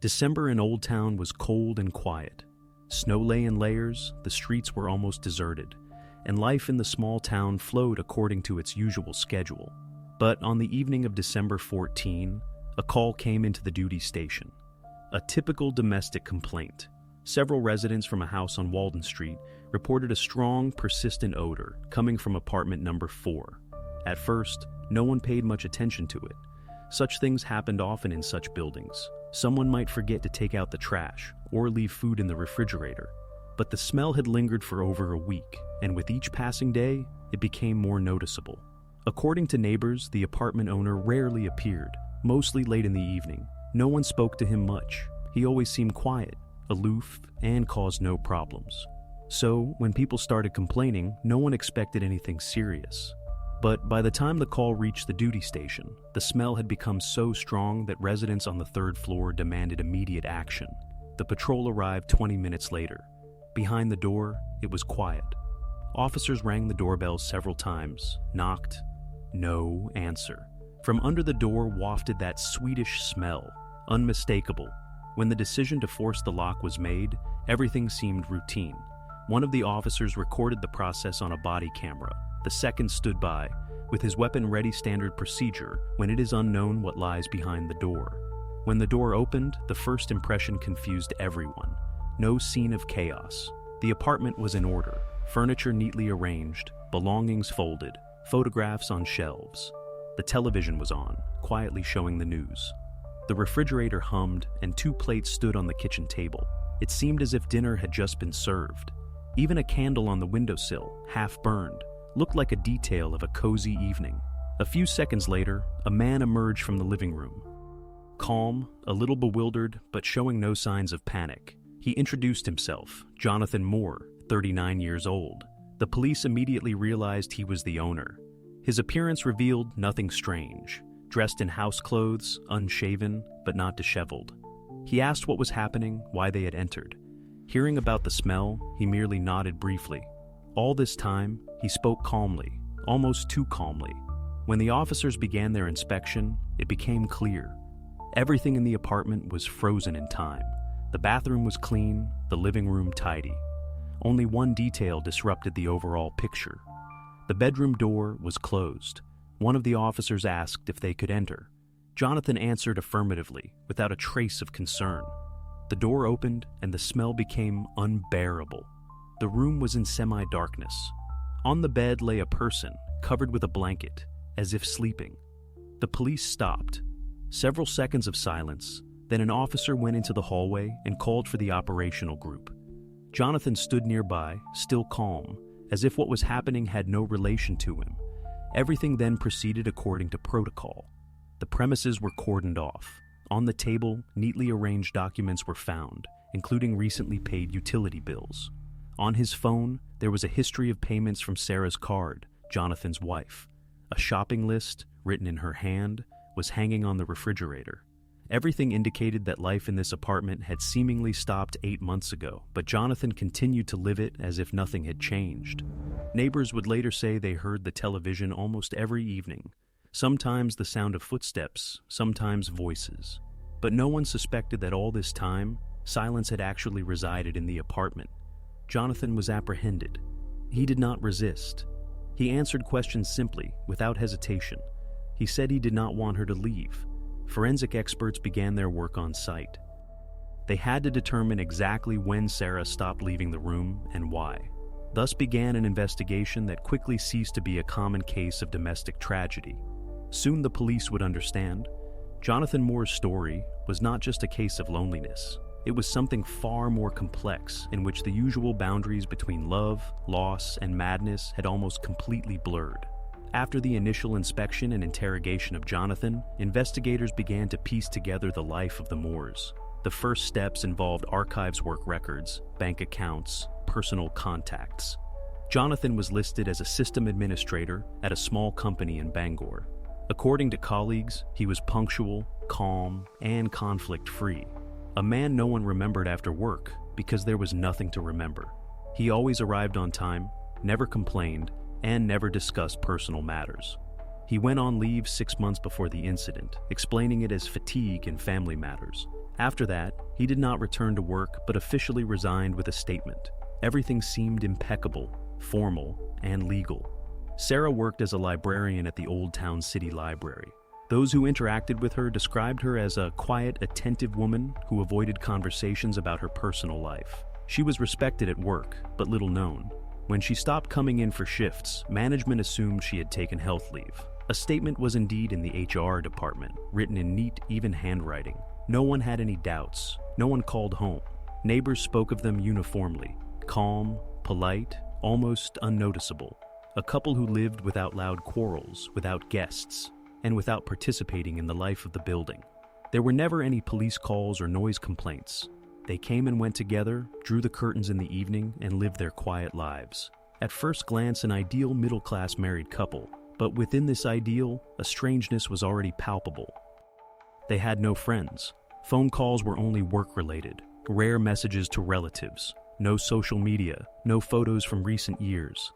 December in Old Town was cold and quiet. Snow lay in layers, the streets were almost deserted, and life in the small town flowed according to its usual schedule. But on the evening of December 14, a call came into the duty station. A typical domestic complaint. Several residents from a house on Walden Street reported a strong, persistent odor coming from apartment number 4. At first, no one paid much attention to it. Such things happened often in such buildings. Someone might forget to take out the trash or leave food in the refrigerator. But the smell had lingered for over a week, and with each passing day, it became more noticeable. According to neighbors, the apartment owner rarely appeared, mostly late in the evening. No one spoke to him much. He always seemed quiet, aloof, and caused no problems. So, when people started complaining, no one expected anything serious. But by the time the call reached the duty station, the smell had become so strong that residents on the 3rd floor demanded immediate action. The patrol arrived 20 minutes later. Behind the door, it was quiet. Officers rang the doorbell several times, knocked. No answer. From under the door wafted that sweetish smell, unmistakable. When the decision to force the lock was made, everything seemed routine. One of the officers recorded the process on a body camera. The second stood by, with his weapon ready, standard procedure when it is unknown what lies behind the door. When the door opened, the first impression confused everyone. No scene of chaos. The apartment was in order, furniture neatly arranged, belongings folded, photographs on shelves. The television was on, quietly showing the news. The refrigerator hummed, and 2 plates stood on the kitchen table. It seemed as if dinner had just been served. Even a candle on the windowsill, half burned, looked like a detail of a cozy evening. A few seconds later, a man emerged from the living room. Calm, a little bewildered, but showing no signs of panic. He introduced himself, Jonathan Moore, 39 years old. The police immediately realized he was the owner. His appearance revealed nothing strange. Dressed in house clothes, unshaven, but not disheveled. He asked what was happening, why they had entered. Hearing about the smell, he merely nodded briefly. All this time, he spoke calmly, almost too calmly. When the officers began their inspection, it became clear. Everything in the apartment was frozen in time. The bathroom was clean, the living room tidy. Only one detail disrupted the overall picture. The bedroom door was closed. One of the officers asked if they could enter. Jonathan answered affirmatively, without a trace of concern. The door opened, and the smell became unbearable. The room was in semi-darkness. On the bed lay a person, covered with a blanket, as if sleeping. The police stopped. Several seconds of silence, then an officer went into the hallway and called for the operational group. Jonathan stood nearby, still calm, as if what was happening had no relation to him. Everything then proceeded according to protocol. The premises were cordoned off. On the table, neatly arranged documents were found, including recently paid utility bills. On his phone, there was a history of payments from Sarah's card, Jonathan's wife. A shopping list, written in her hand, was hanging on the refrigerator. Everything indicated that life in this apartment had seemingly stopped 8 months ago, but Jonathan continued to live it as if nothing had changed. Neighbors would later say they heard the television almost every evening. Sometimes the sound of footsteps, sometimes voices. But no one suspected that all this time, silence had actually resided in the apartment. Jonathan was apprehended. He did not resist. He answered questions simply, without hesitation. He said he did not want her to leave. Forensic experts began their work on site. They had to determine exactly when Sarah stopped leaving the room and why. Thus began an investigation that quickly ceased to be a common case of domestic tragedy. Soon the police would understand. Jonathan Moore's story was not just a case of loneliness. It was something far more complex, in which the usual boundaries between love, loss, and madness had almost completely blurred. After the initial inspection and interrogation of Jonathan, investigators began to piece together the life of the Moores. The first steps involved archives work records, bank accounts, personal contacts. Jonathan was listed as a system administrator at a small company in Bangor. According to colleagues, he was punctual, calm, and conflict-free. A man no one remembered after work because there was nothing to remember. He always arrived on time, never complained, and never discussed personal matters. He went on leave 6 months before the incident, explaining it as fatigue and family matters. After that, he did not return to work but officially resigned with a statement. Everything seemed impeccable, formal, and legal. Sarah worked as a librarian at the Old Town City Library. Those who interacted with her described her as a quiet, attentive woman who avoided conversations about her personal life. She was respected at work, but little known. When she stopped coming in for shifts, management assumed she had taken health leave. A statement was indeed in the HR department, written in neat, even handwriting. No one had any doubts. No one called home. Neighbors spoke of them uniformly, calm, polite, almost unnoticeable. A couple who lived without loud quarrels, without guests, and without participating in the life of the building. There were never any police calls or noise complaints. They came and went together, drew the curtains in the evening, and lived their quiet lives. At first glance, an ideal middle-class married couple, but within this ideal, a strangeness was already palpable. They had no friends. Phone calls were only work-related, rare messages to relatives, no social media, no photos from recent years.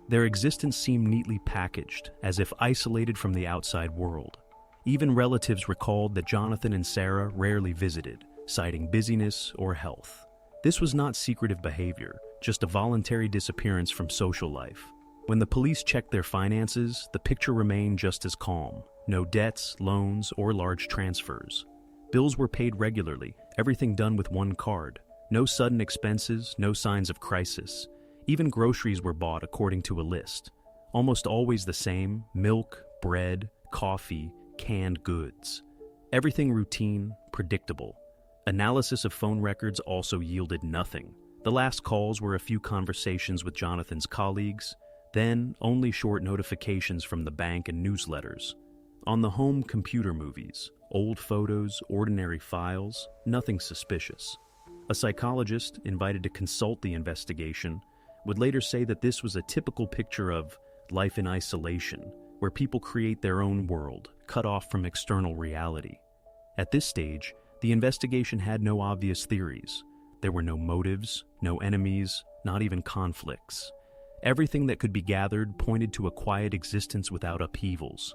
Their existence seemed neatly packaged, as if isolated from the outside world. Even relatives recalled that Jonathan and Sarah rarely visited, citing busyness or health. This was not secretive behavior, just a voluntary disappearance from social life. When the police checked their finances, the picture remained just as calm. No debts, loans, or large transfers. Bills were paid regularly, everything done with one card. No sudden expenses, no signs of crisis. Even groceries were bought according to a list. Almost always the same: milk, bread, coffee, canned goods. Everything routine, predictable. Analysis of phone records also yielded nothing. The last calls were a few conversations with Jonathan's colleagues, then only short notifications from the bank and newsletters. On the home, computer movies, old photos, ordinary files, nothing suspicious. A psychologist, invited to consult the investigation, would later say that this was a typical picture of life in isolation, where people create their own world, cut off from external reality. At this stage, the investigation had no obvious theories. There were no motives, no enemies, not even conflicts. Everything that could be gathered pointed to a quiet existence without upheavals.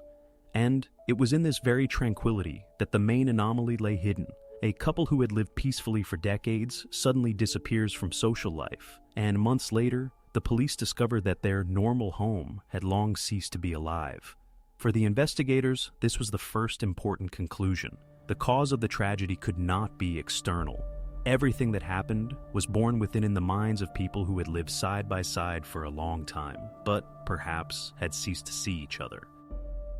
And it was in this very tranquility that the main anomaly lay hidden. A couple who had lived peacefully for decades suddenly disappears from social life, and months later, the police discovered that their normal home had long ceased to be alive. For the investigators, this was the first important conclusion. The cause of the tragedy could not be external. Everything that happened was born within in the minds of people who had lived side by side for a long time, but perhaps had ceased to see each other.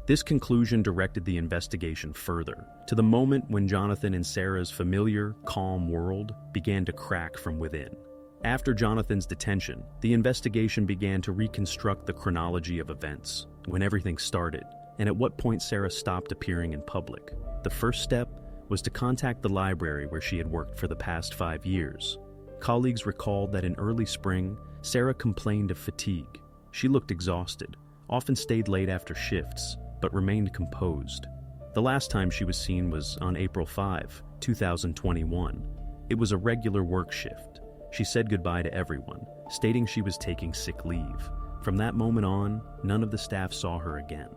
This conclusion directed the investigation further, to the moment when Jonathan and Sarah's familiar, calm world began to crack from within. After Jonathan's detention, the investigation began to reconstruct the chronology of events, when everything started, and at what point Sarah stopped appearing in public. The first step was to contact the library where she had worked for the past 5 years. Colleagues recalled that in early spring, Sarah complained of fatigue. She looked exhausted, often stayed late after shifts, but remained composed. The last time she was seen was on April 5, 2021. It was a regular work shift. She said goodbye to everyone, stating she was taking sick leave. From that moment on, none of the staff saw her again.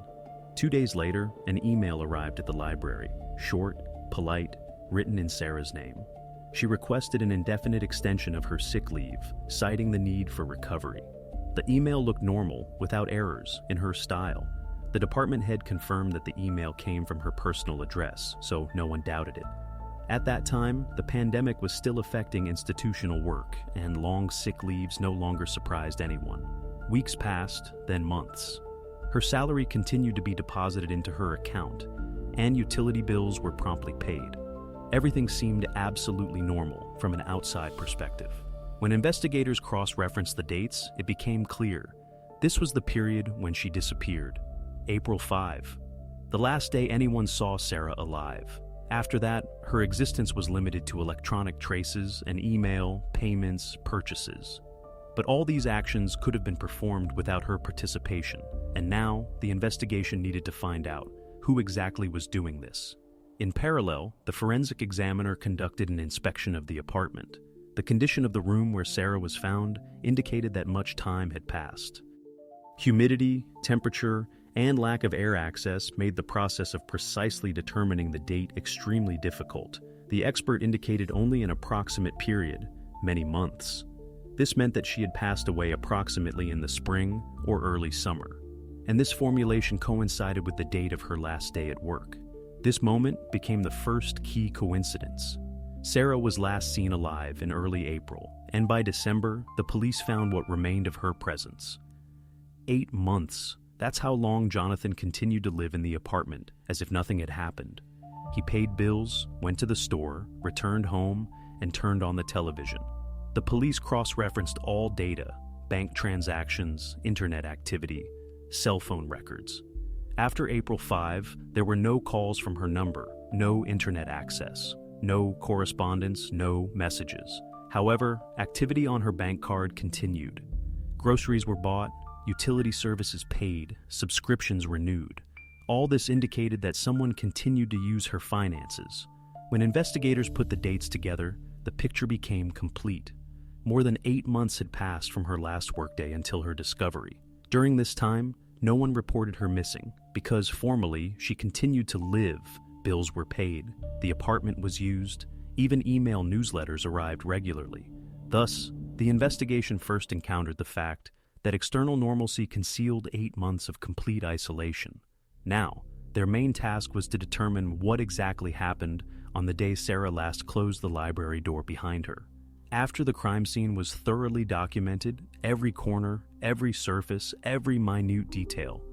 2 days later, an email arrived at the library, short, polite, written in Sarah's name. She requested an indefinite extension of her sick leave, citing the need for recovery. The email looked normal, without errors, in her style. The department head confirmed that the email came from her personal address, so no one doubted it. At that time, the pandemic was still affecting institutional work, and long sick leaves no longer surprised anyone. Weeks passed, then months. Her salary continued to be deposited into her account, and utility bills were promptly paid. Everything seemed absolutely normal from an outside perspective. When investigators cross-referenced the dates, it became clear. This was the period when she disappeared. April 5, the last day anyone saw Sarah alive. After that, her existence was limited to electronic traces and email, payments, purchases. But all these actions could have been performed without her participation, and now the investigation needed to find out who exactly was doing this. In parallel, the forensic examiner conducted an inspection of the apartment. The condition of the room where Sarah was found indicated that much time had passed. Humidity, temperature, and lack of air access made the process of precisely determining the date extremely difficult. The The expert indicated only an approximate period, many months. This meant that she had passed away approximately in the spring or early summer, and this formulation coincided with the date of her last day at work. This moment became the first key coincidence. Sarah was last seen alive in early April, and by December, the police found what remained of her presence. 8 months. That's how long Jonathan continued to live in the apartment, as if nothing had happened. He paid bills, went to the store, returned home, and turned on the television. The police cross-referenced all data: bank transactions, internet activity, cell phone records. After April 5, there were no calls from her number, no internet access, no correspondence, no messages. However, activity on her bank card continued. Groceries were bought, utility services paid, subscriptions renewed. All this indicated that someone continued to use her finances. When investigators put the dates together, the picture became complete. More than 8 months had passed from her last workday until her discovery. During this time, no one reported her missing because formally she continued to live. Bills were paid, the apartment was used, even email newsletters arrived regularly. Thus, the investigation first encountered the fact that external normalcy concealed 8 months of complete isolation. Now, their main task was to determine what exactly happened on the day Sarah last closed the library door behind her. After the crime scene was thoroughly documented, every corner, every surface, every minute detail,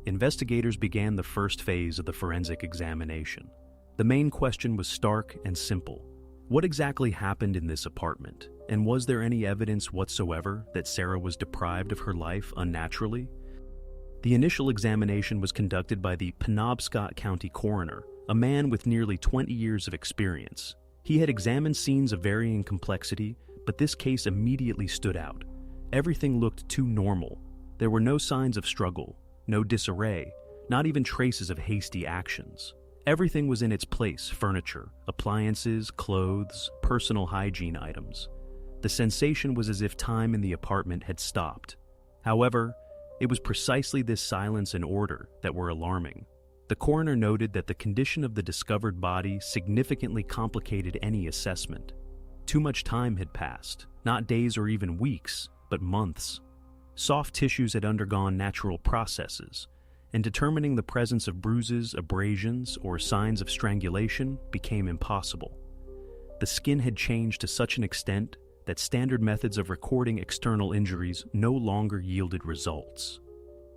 investigators began the first phase of the forensic examination. The main question was stark and simple. What exactly happened in this apartment? And was there any evidence whatsoever that Sarah was deprived of her life unnaturally? The initial examination was conducted by the Penobscot County coroner, a man with nearly 20 years of experience. He had examined scenes of varying complexity, but this case immediately stood out. Everything looked too normal. There were no signs of struggle, no disarray, not even traces of hasty actions. Everything was in its place: furniture, appliances, clothes, personal hygiene items. The sensation was as if time in the apartment had stopped. However, it was precisely this silence and order that were alarming. The coroner noted that the condition of the discovered body significantly complicated any assessment. Too much time had passed, not days or even weeks, but months. Soft tissues had undergone natural processes, and determining the presence of bruises, abrasions, or signs of strangulation became impossible. The skin had changed to such an extent that standard methods of recording external injuries no longer yielded results.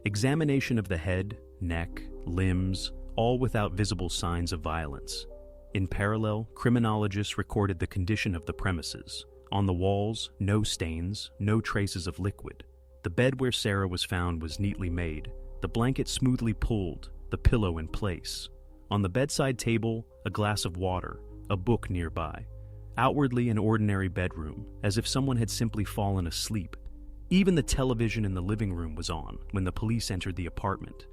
Examination of the head, neck, limbs, all without visible signs of violence. In parallel, criminologists recorded the condition of the premises. On the walls, no stains, no traces of liquid. The bed where Sarah was found was neatly made, the blanket smoothly pulled, the pillow in place. On the bedside table, a glass of water, a book nearby. Outwardly an ordinary bedroom, as if someone had simply fallen asleep. Even the television in the living room was on when the police entered the apartment.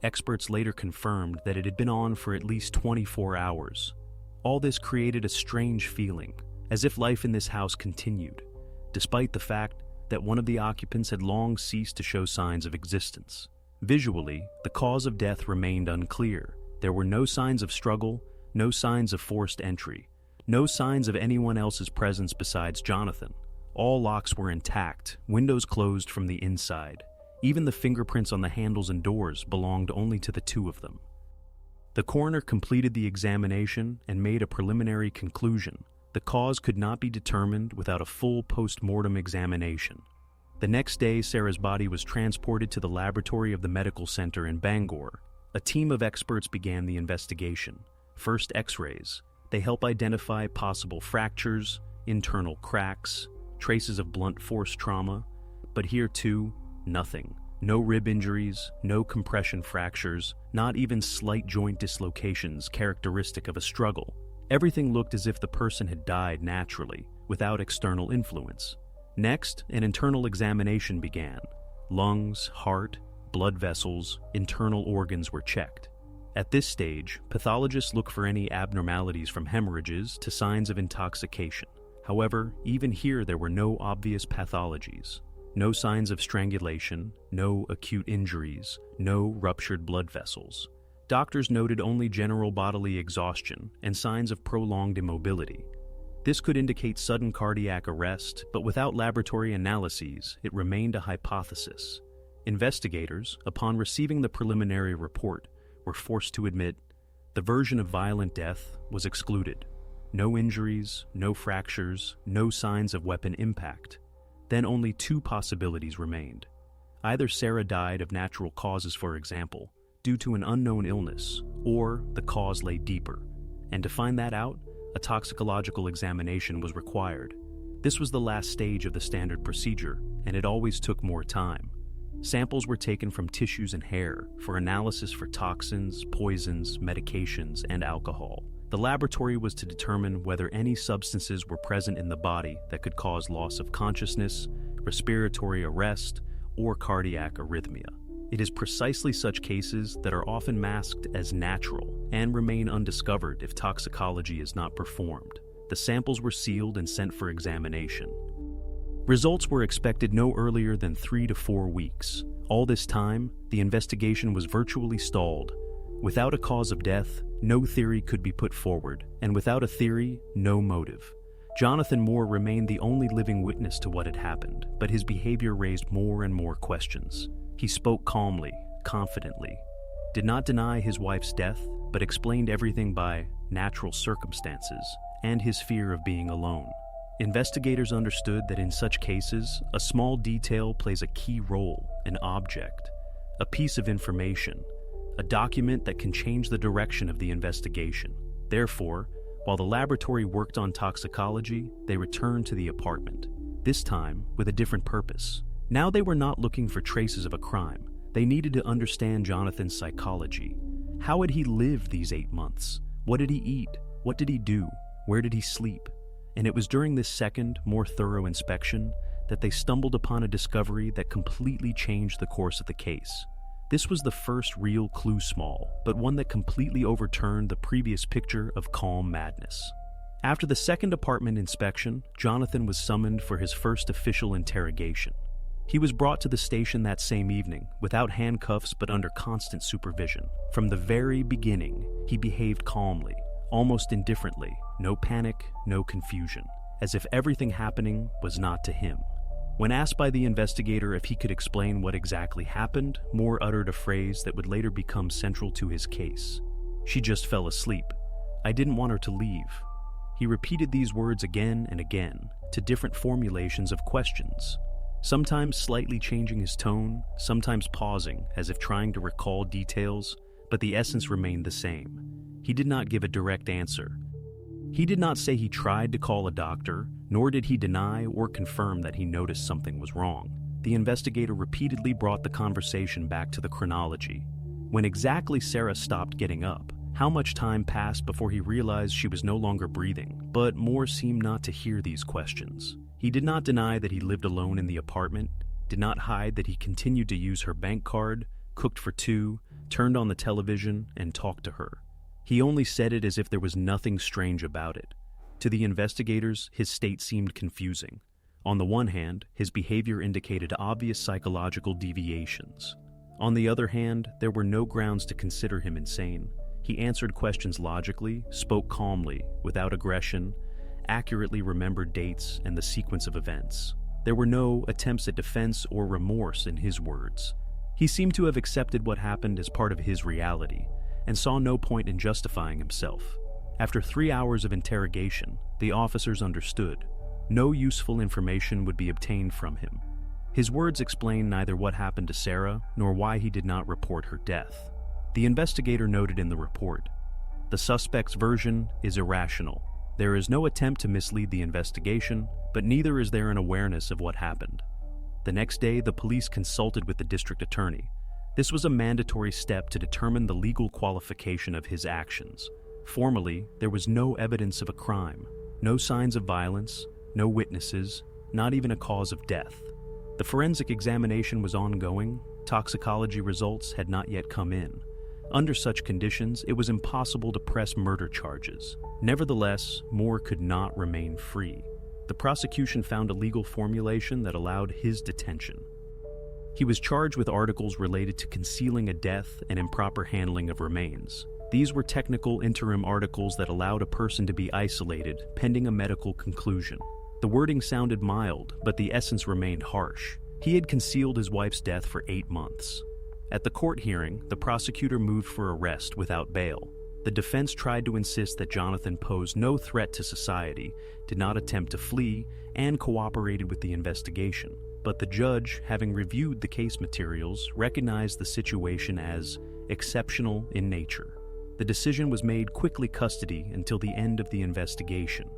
Experts later confirmed that it had been on for at least 24 hours. All this created a strange feeling, as if life in this house continued, despite the fact that one of the occupants had long ceased to show signs of existence. Visually, the cause of death remained unclear. There were no signs of struggle, no signs of forced entry. No signs of anyone else's presence besides Jonathan. All locks were intact, windows closed from the inside. Even the fingerprints on the handles and doors belonged only to the two of them. The coroner completed the examination and made a preliminary conclusion. The cause could not be determined without a full post-mortem examination. The next day, Sarah's body was transported to the laboratory of the medical center in Bangor. A team of experts began the investigation. First, X-rays. They help identify possible fractures, internal cracks, traces of blunt force trauma, but here too, nothing. No rib injuries, no compression fractures, not even slight joint dislocations characteristic of a struggle. Everything looked as if the person had died naturally, without external influence. Next, an internal examination began. Lungs, heart, blood vessels, internal organs were checked. At this stage, pathologists look for any abnormalities from hemorrhages to signs of intoxication. However, even here there were no obvious pathologies. No signs of strangulation, no acute injuries, no ruptured blood vessels. doctors noted only general bodily exhaustion and signs of prolonged immobility. This could indicate sudden cardiac arrest, but without laboratory analyses, it remained a hypothesis. Investigators, upon receiving the preliminary report, were forced to admit the version of violent death was excluded. No injuries, no fractures, no signs of weapon impact. Then only two possibilities remained. Either Sarah died of natural causes, for example, due to an unknown illness, or the cause lay deeper. And to find that out, a toxicological examination was required. This was the last stage of the standard procedure, and it always took more time. Samples were taken from tissues and hair for analysis for toxins, poisons, medications, and alcohol. The laboratory was to determine whether any substances were present in the body that could cause loss of consciousness, respiratory arrest, or cardiac arrhythmia. It is precisely such cases that are often masked as natural and remain undiscovered if toxicology is not performed. The samples were sealed and sent for examination. Results were expected no earlier than 3 to 4 weeks. All this time, the investigation was virtually stalled. Without a cause of death, no theory could be put forward, and without a theory, no motive. Jonathan Moore remained the only living witness to what had happened, but his behavior raised more and more questions. He spoke calmly, confidently, did not deny his wife's death, but explained everything by natural circumstances and his fear of being alone. Investigators understood that in such cases, a small detail plays a key role, an object, a piece of information, a document that can change the direction of the investigation. Therefore, while the laboratory worked on toxicology, they returned to the apartment, this time with a different purpose. Now they were not looking for traces of a crime. They needed to understand Jonathan's psychology. How had he lived these 8 months? What did he eat? What did he do? Where did he sleep? And it was during this second, more thorough inspection that they stumbled upon a discovery that completely changed the course of the case. This was the first real clue, small, but one that completely overturned the previous picture of calm madness. After the second apartment inspection, Jonathan was summoned for his first official interrogation. He was brought to the station that same evening, without handcuffs but under constant supervision. From the very beginning, he behaved calmly, almost indifferently, no panic, no confusion, as if everything happening was not to him. When asked by the investigator if he could explain what exactly happened, Moore uttered a phrase that would later become central to his case. "She just fell asleep. I didn't want her to leave." He repeated these words again and again, to different formulations of questions, sometimes slightly changing his tone, sometimes pausing as if trying to recall details, but the essence remained the same. He did not give a direct answer. He did not say he tried to call a doctor, nor did he deny or confirm that he noticed something was wrong. The investigator repeatedly brought the conversation back to the chronology. When exactly Sarah stopped getting up, how much time passed before he realized she was no longer breathing, but Moore seemed not to hear these questions. He did not deny that he lived alone in the apartment, did not hide that he continued to use her bank card, cooked for two, turned on the television, and talked to her. He only said it as if there was nothing strange about it. To the investigators, his state seemed confusing. On the one hand, his behavior indicated obvious psychological deviations. On the other hand, there were no grounds to consider him insane. He answered questions logically, spoke calmly, without aggression, accurately remembered dates and the sequence of events. There were no attempts at defense or remorse in his words. He seemed to have accepted what happened as part of his reality, and saw no point in justifying himself. After 3 hours of interrogation, the officers understood. No useful information would be obtained from him. His words explained neither what happened to Sarah nor why he did not report her death. The investigator noted in the report, "The suspect's version is irrational. There is no attempt to mislead the investigation, but neither is there an awareness of what happened." The next day, the police consulted with the district attorney. This was a mandatory step to determine the legal qualification of his actions. Formally, there was no evidence of a crime, no signs of violence, no witnesses, not even a cause of death. The forensic examination was ongoing, toxicology results had not yet come in. Under such conditions, it was impossible to press murder charges. Nevertheless, Moore could not remain free. The prosecution found a legal formulation that allowed his detention. He was charged with articles related to concealing a death and improper handling of remains. These were technical interim articles that allowed a person to be isolated pending a medical conclusion. The wording sounded mild, but the essence remained harsh. He had concealed his wife's death for 8 months. At the court hearing, the prosecutor moved for arrest without bail. The defense tried to insist that Jonathan posed no threat to society, did not attempt to flee, and cooperated with the investigation. But the judge, having reviewed the case materials, recognized the situation as exceptional in nature. The decision was made quickly custody until the end of the investigation.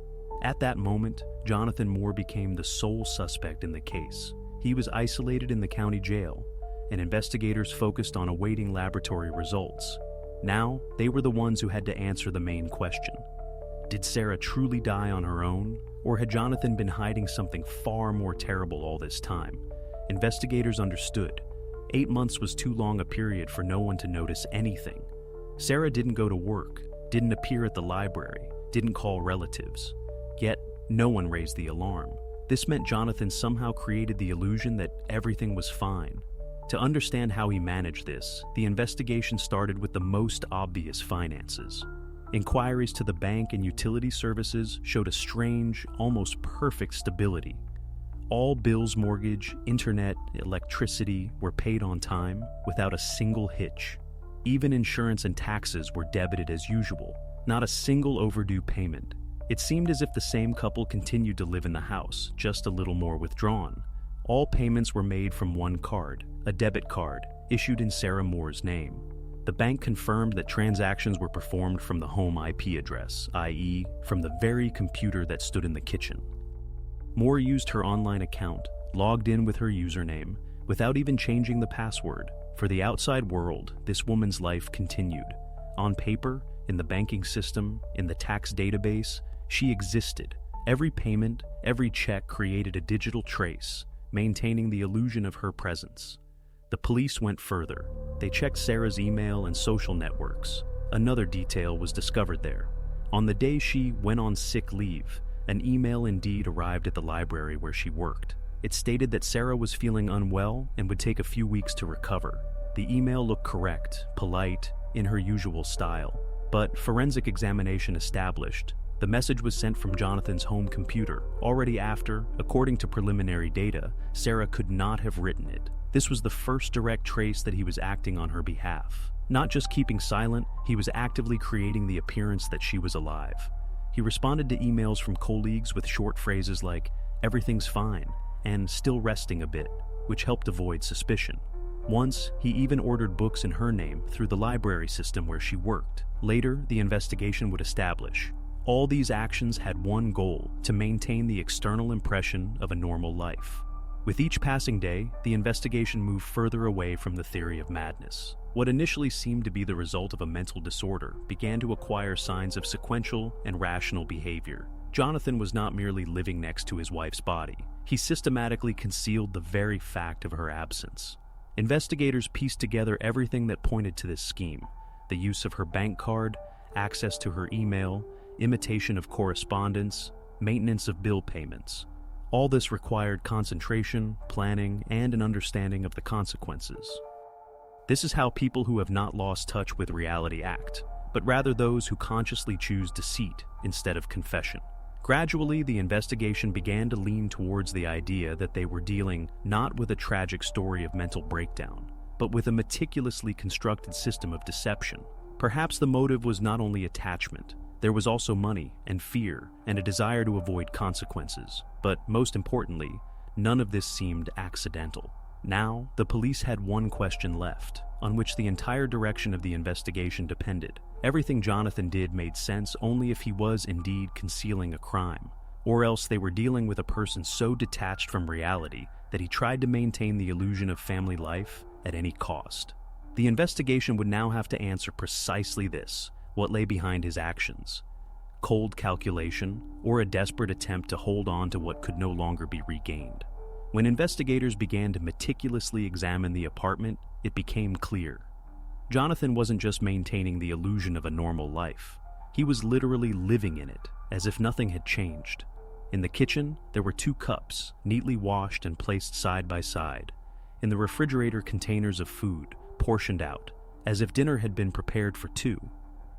At that moment, Jonathan Moore became the sole suspect in the case. He was isolated in the county jail, and investigators focused on awaiting laboratory results. Now, they were the ones who had to answer the main question. Did Sarah truly die on her own, or had Jonathan been hiding something far more terrible all this time? Investigators understood. 8 months was too long a period for no one to notice anything. Sarah didn't go to work, didn't appear at the library, didn't call relatives. Yet, no one raised the alarm. This meant Jonathan somehow created the illusion that everything was fine. To understand how he managed this, the investigation started with the most obvious finances. Inquiries to the bank and utility services showed a strange, almost perfect stability. All bills, mortgage, internet, electricity were paid on time without a single hitch. Even insurance and taxes were debited as usual, not a single overdue payment. It seemed as if the same couple continued to live in the house, just a little more withdrawn. All payments were made from one card, a debit card, issued in Sarah Moore's name. The bank confirmed that transactions were performed from the home IP address, i.e., from the very computer that stood in the kitchen. Moore used her online account, logged in with her username, without even changing the password. For the outside world, this woman's life continued. On paper, in the banking system, in the tax database, she existed. Every payment, every check created a digital trace, maintaining the illusion of her presence. The police went further. They checked Sarah's email and social networks. Another detail was discovered there. On the day she went on sick leave, an email indeed arrived at the library where she worked. It stated that Sarah was feeling unwell and would take a few weeks to recover. The email looked correct, polite, in her usual style. But forensic examination established the message was sent from Jonathan's home computer, already after, according to preliminary data, Sarah could not have written it. This was the first direct trace that he was acting on her behalf. Not just keeping silent, he was actively creating the appearance that she was alive. He responded to emails from colleagues with short phrases like, "Everything's fine," and "still resting a bit," which helped avoid suspicion. Once, he even ordered books in her name through the library system where she worked. Later, the investigation would establish all these actions had one goal: to maintain the external impression of a normal life. With each passing day, the investigation moved further away from the theory of madness. What initially seemed to be the result of a mental disorder began to acquire signs of sequential and rational behavior. Jonathan was not merely living next to his wife's body. He systematically concealed the very fact of her absence. Investigators pieced together everything that pointed to this scheme: the use of her bank card, access to her email, imitation of correspondence, maintenance of bill payments. All this required concentration, planning, and an understanding of the consequences. This is how people who have not lost touch with reality act, but rather those who consciously choose deceit instead of confession. Gradually, the investigation began to lean towards the idea that they were dealing not with a tragic story of mental breakdown, but with a meticulously constructed system of deception. Perhaps the motive was not only attachment. There was also money and fear and a desire to avoid consequences. But most importantly, none of this seemed accidental. Now, the police had one question left, on which the entire direction of the investigation depended. Everything Jonathan did made sense only if he was indeed concealing a crime, or else they were dealing with a person so detached from reality that he tried to maintain the illusion of family life at any cost. The investigation would now have to answer precisely this: what lay behind his actions? Cold calculation, or a desperate attempt to hold on to what could no longer be regained? When investigators began to meticulously examine the apartment, it became clear. Jonathan wasn't just maintaining the illusion of a normal life. He was literally living in it, as if nothing had changed. In the kitchen, there were 2 cups, neatly washed and placed side by side. in the refrigerator containers of food, portioned out, as if dinner had been prepared for two,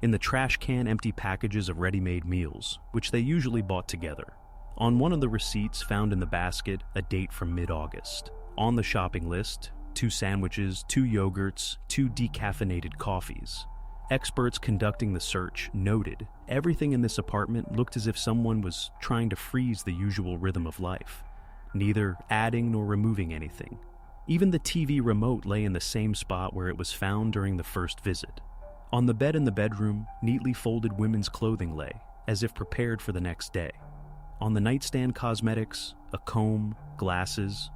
in the trash can empty packages of ready-made meals, which they usually bought together. On one of the receipts found in the basket, a date from mid-August. On the shopping list, 2 sandwiches, 2 yogurts, 2 decaffeinated coffees. Experts conducting the search noted everything in this apartment looked as if someone was trying to freeze the usual rhythm of life, neither adding nor removing anything. Even the TV remote lay in the same spot where it was found during the first visit. On the bed in the bedroom, neatly folded women's clothing lay, as if prepared for the next day. On the nightstand, cosmetics, a comb, glasses.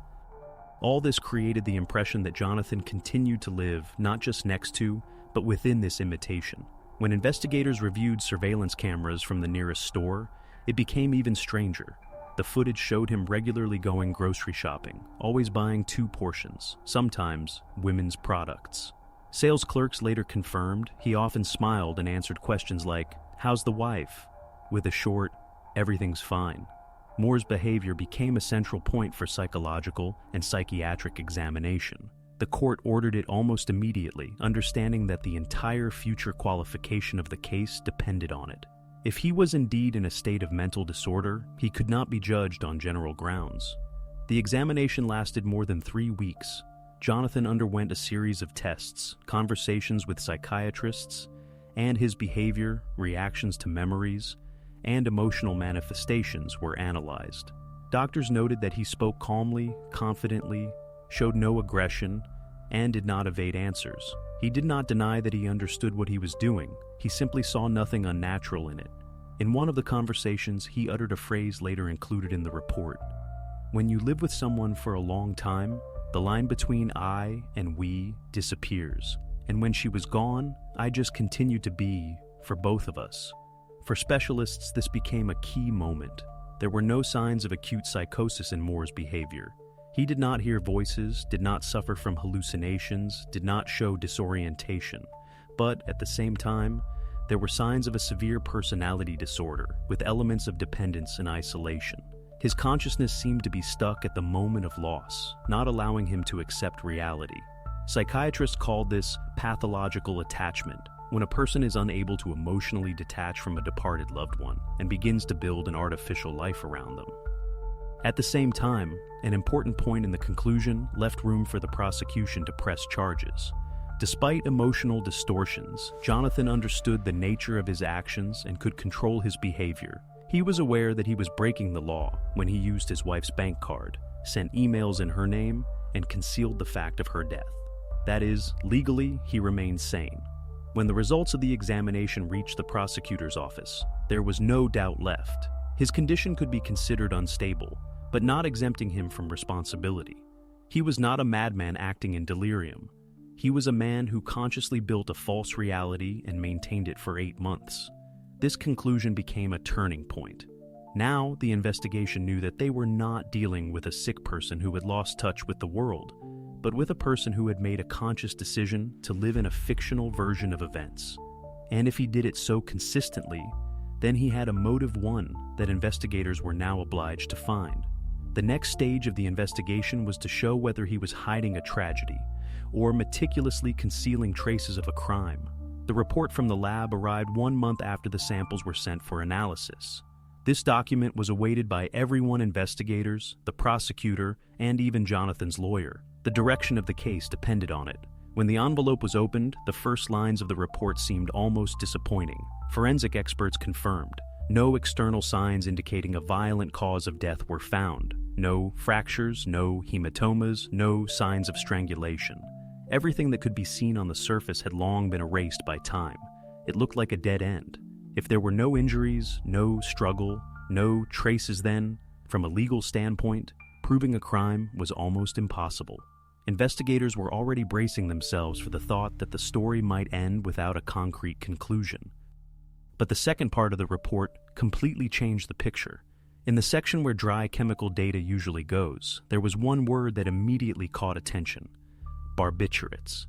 All this created the impression that Jonathan continued to live not just next to, but within this imitation. When investigators reviewed surveillance cameras from the nearest store, it became even stranger. The footage showed him regularly going grocery shopping, always buying 2 portions, sometimes women's products. Sales clerks later confirmed he often smiled and answered questions like, "How's the wife?" with a short, "Everything's fine." Moore's behavior became a central point for psychological and psychiatric examination. The court ordered it almost immediately, understanding that the entire future qualification of the case depended on it. If he was indeed in a state of mental disorder, he could not be judged on general grounds. The examination lasted more than 3 weeks. Jonathan underwent a series of tests, conversations with psychiatrists, and his behavior, reactions to memories, and emotional manifestations were analyzed. Doctors noted that he spoke calmly, confidently, showed no aggression, and did not evade answers. He did not deny that he understood what he was doing. He simply saw nothing unnatural in it. In one of the conversations, he uttered a phrase later included in the report. "When you live with someone for a long time, the line between I and we disappears. And when she was gone, I just continued to be for both of us." For specialists, this became a key moment. There were no signs of acute psychosis in Moore's behavior. He did not hear voices, did not suffer from hallucinations, did not show disorientation. But at the same time, there were signs of a severe personality disorder with elements of dependence and isolation. His consciousness seemed to be stuck at the moment of loss, not allowing him to accept reality. Psychiatrists called this pathological attachment, when a person is unable to emotionally detach from a departed loved one and begins to build an artificial life around them. At the same time, an important point in the conclusion left room for the prosecution to press charges. Despite emotional distortions, Jonathan understood the nature of his actions and could control his behavior. He was aware that he was breaking the law when he used his wife's bank card, sent emails in her name, and concealed the fact of her death. That is, legally, he remained sane. When the results of the examination reached the prosecutor's office, there was no doubt left. His condition could be considered unstable, but not exempting him from responsibility. He was not a madman acting in delirium. He was a man who consciously built a false reality and maintained it for 8 months. This conclusion became a turning point. Now, the investigation knew that they were not dealing with a sick person who had lost touch with the world, but with a person who had made a conscious decision to live in a fictional version of events. And if he did it so consistently, then he had a motive one that investigators were now obliged to find. The next stage of the investigation was to show whether he was hiding a tragedy or meticulously concealing traces of a crime. The report from the lab arrived 1 month after the samples were sent for analysis. This document was awaited by everyone: investigators, the prosecutor, and even Jonathan's lawyer. The direction of the case depended on it. When the envelope was opened, the first lines of the report seemed almost disappointing. Forensic experts confirmed. No external signs indicating a violent cause of death were found. No fractures, no hematomas, no signs of strangulation. Everything that could be seen on the surface had long been erased by time. It looked like a dead end. If there were no injuries, no struggle, no traces, then, from a legal standpoint, proving a crime was almost impossible. Investigators were already bracing themselves for the thought that the story might end without a concrete conclusion. But the second part of the report completely changed the picture. In the section where dry chemical data usually goes, there was one word that immediately caught attention: barbiturates.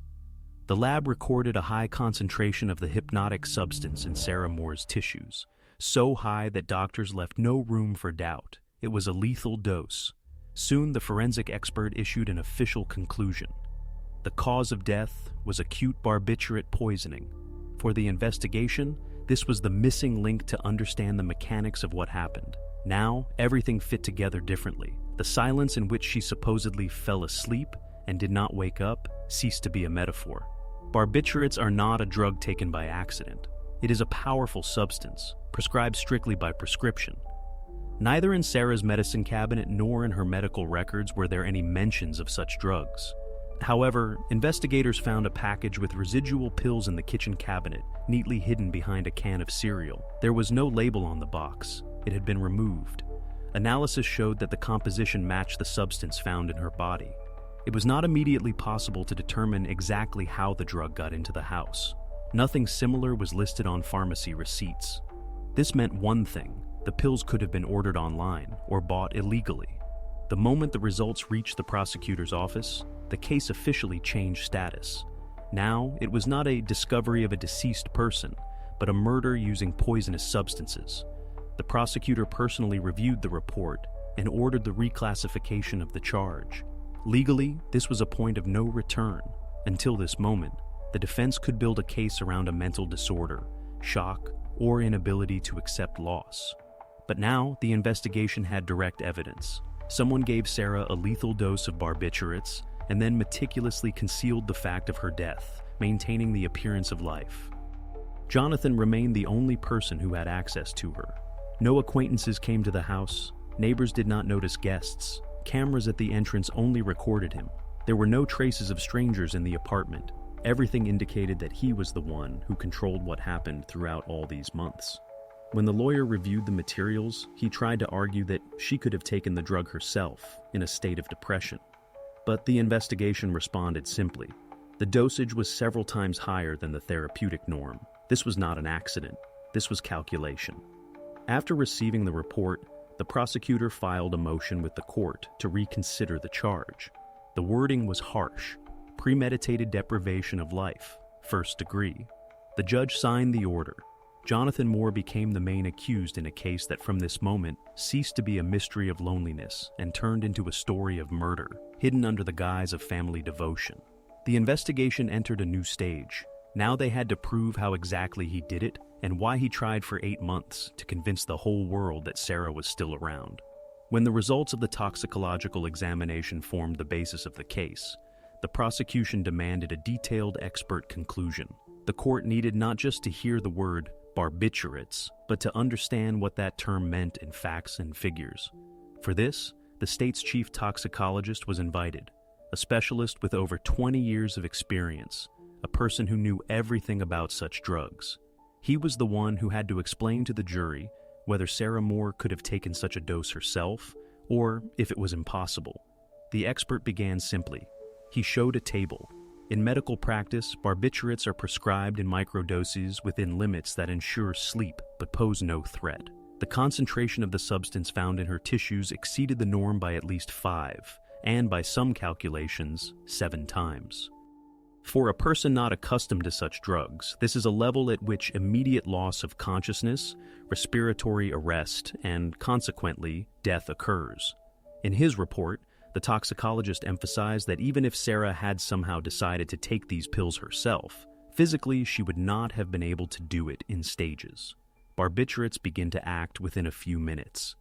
The lab recorded a high concentration of the hypnotic substance in Sarah Moore's tissues, so high that doctors left no room for doubt. It was a lethal dose. Soon, the forensic expert issued an official conclusion. The cause of death was acute barbiturate poisoning. For the investigation, this was the missing link to understand the mechanics of what happened. Now, everything fit together differently. The silence in which she supposedly fell asleep and did not wake up ceased to be a metaphor. Barbiturates are not a drug taken by accident. It is a powerful substance, prescribed strictly by prescription. Neither in Sarah's medicine cabinet nor in her medical records were there any mentions of such drugs. However, investigators found a package with residual pills in the kitchen cabinet, neatly hidden behind a can of cereal. There was no label on the box. It had been removed. Analysis showed that the composition matched the substance found in her body. It was not immediately possible to determine exactly how the drug got into the house. Nothing similar was listed on pharmacy receipts. This meant one thing: the pills could have been ordered online or bought illegally. The moment the results reached the prosecutor's office, the case officially changed status. Now, it was not a discovery of a deceased person, but a murder using poisonous substances. The prosecutor personally reviewed the report and ordered the reclassification of the charge. Legally, this was a point of no return. Until this moment, the defense could build a case around a mental disorder, shock, or inability to accept loss. But now, the investigation had direct evidence. Someone gave Sarah a lethal dose of barbiturates and then meticulously concealed the fact of her death, maintaining the appearance of life. Jonathan remained the only person who had access to her. No acquaintances came to the house. Neighbors did not notice guests. Cameras at the entrance only recorded him. There were no traces of strangers in the apartment. Everything indicated that he was the one who controlled what happened throughout all these months. When the lawyer reviewed the materials, he tried to argue that she could have taken the drug herself in a state of depression. But the investigation responded simply. The dosage was several times higher than the therapeutic norm. This was not an accident. This was calculation. After receiving the report, the prosecutor filed a motion with the court to reconsider the charge. The wording was harsh: premeditated deprivation of life, first degree. The judge signed the order. Jonathan Moore became the main accused in a case that from this moment ceased to be a mystery of loneliness and turned into a story of murder, hidden under the guise of family devotion. The investigation entered a new stage. Now they had to prove how exactly he did it and why he tried for 8 months to convince the whole world that Sarah was still around. When the results of the toxicological examination formed the basis of the case, the prosecution demanded a detailed expert conclusion. The court needed not just to hear the word barbiturates, but to understand what that term meant in facts and figures. For this, the state's chief toxicologist was invited, a specialist with over 20 years of experience, a person who knew everything about such drugs. He was the one who had to explain to the jury whether Sarah Moore could have taken such a dose herself, or if it was impossible. The expert began simply. He showed a table. In medical practice, barbiturates are prescribed in microdoses within limits that ensure sleep but pose no threat. The concentration of the substance found in her tissues exceeded the norm by at least 5, and by some calculations, 7 times. For a person not accustomed to such drugs, this is a level at which immediate loss of consciousness, respiratory arrest, and consequently, death occurs. In his report, the toxicologist emphasized that even if Sarah had somehow decided to take these pills herself, physically she would not have been able to do it in stages. Barbiturates begin to act within a few minutes.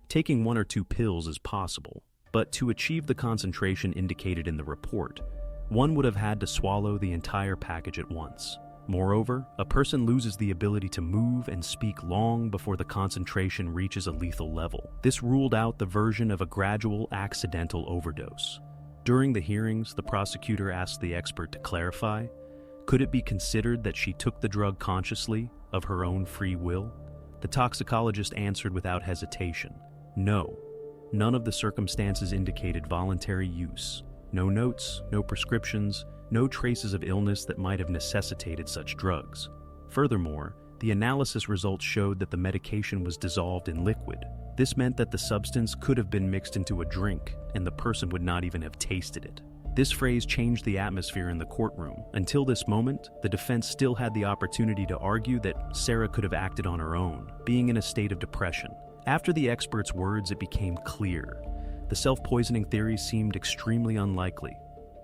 Taking 1 or 2 pills is possible, but to achieve the concentration indicated in the report, one would have had to swallow the entire package at once. Moreover, a person loses the ability to move and speak long before the concentration reaches a lethal level. This ruled out the version of a gradual, accidental overdose. During the hearings, the prosecutor asked the expert to clarify, could it be considered that she took the drug consciously, of her own free will? The toxicologist answered without hesitation, no. None of the circumstances indicated voluntary use. No notes, no prescriptions, no traces of illness that might have necessitated such drugs. Furthermore, the analysis results showed that the medication was dissolved in liquid. This meant that the substance could have been mixed into a drink, and the person would not even have tasted it. This phrase changed the atmosphere in the courtroom. Until this moment, the defense still had the opportunity to argue that Sarah could have acted on her own, being in a state of depression. After the expert's words, it became clear. The self-poisoning theory seemed extremely unlikely.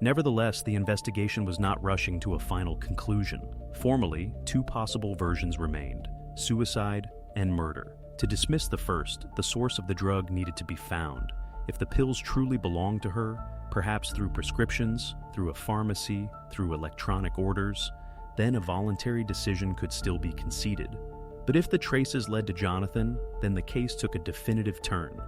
Nevertheless, the investigation was not rushing to a final conclusion. Formally, two possible versions remained: suicide and murder. To dismiss the first, the source of the drug needed to be found. If the pills truly belonged to her, perhaps through prescriptions, through a pharmacy, through electronic orders, then a voluntary decision could still be conceded. But if the traces led to Jonathan, then the case took a definitive turn.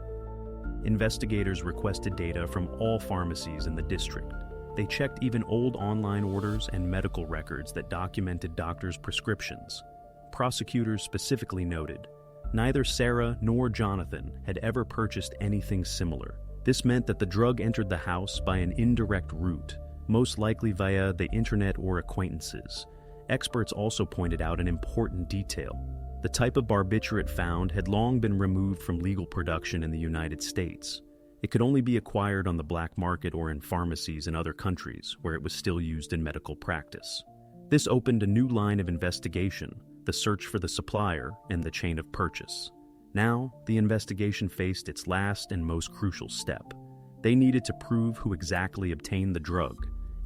Investigators requested data from all pharmacies in the district. They checked even old online orders and medical records that documented doctors' prescriptions. Prosecutors specifically noted, neither Sarah nor Jonathan had ever purchased anything similar. This meant that the drug entered the house by an indirect route, most likely via the internet or acquaintances. Experts also pointed out an important detail. The type of barbiturate found had long been removed from legal production in the United States. It could only be acquired on the black market or in pharmacies in other countries where it was still used in medical practice. This opened a new line of investigation, the search for the supplier and the chain of purchase. Now, the investigation faced its last and most crucial step. They needed to prove who exactly obtained the drug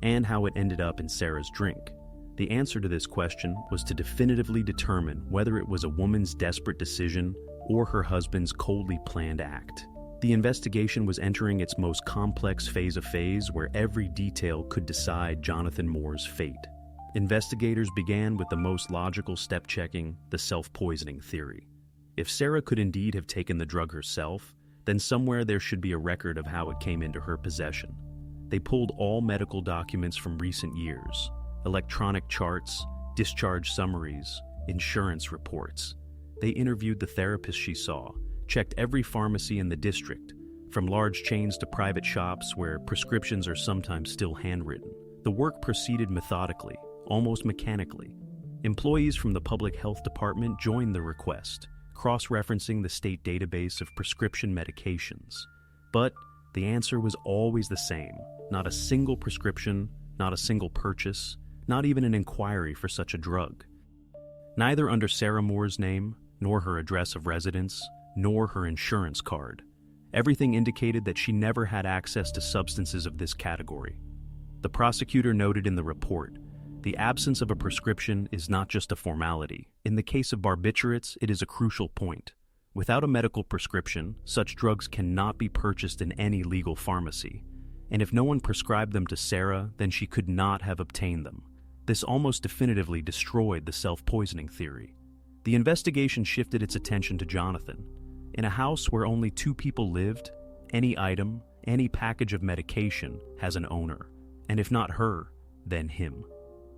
and how it ended up in Sarah's drink. The answer to this question was to definitively determine whether it was a woman's desperate decision or her husband's coldly planned act. The investigation was entering its most complex phase where every detail could decide Jonathan Moore's fate. Investigators began with the most logical step checking the self-poisoning theory. If Sarah could indeed have taken the drug herself, then somewhere there should be a record of how it came into her possession. They pulled all medical documents from recent years, electronic charts, discharge summaries, insurance reports. They interviewed the therapist she saw, checked every pharmacy in the district, from large chains to private shops where prescriptions are sometimes still handwritten. The work proceeded methodically, almost mechanically. Employees from the public health department joined the request, cross-referencing the state database of prescription medications. But the answer was always the same: not a single prescription, not a single purchase, not even an inquiry for such a drug. Neither under Sarah Moore's name, nor her address of residence, nor her insurance card. Everything indicated that she never had access to substances of this category. The prosecutor noted in the report, the absence of a prescription is not just a formality. In the case of barbiturates, it is a crucial point. Without a medical prescription, such drugs cannot be purchased in any legal pharmacy. And if no one prescribed them to Sarah, then she could not have obtained them. This almost definitively destroyed the self-poisoning theory. The investigation shifted its attention to Jonathan. In a house where only two people lived, any item, any package of medication has an owner. And if not her, then him.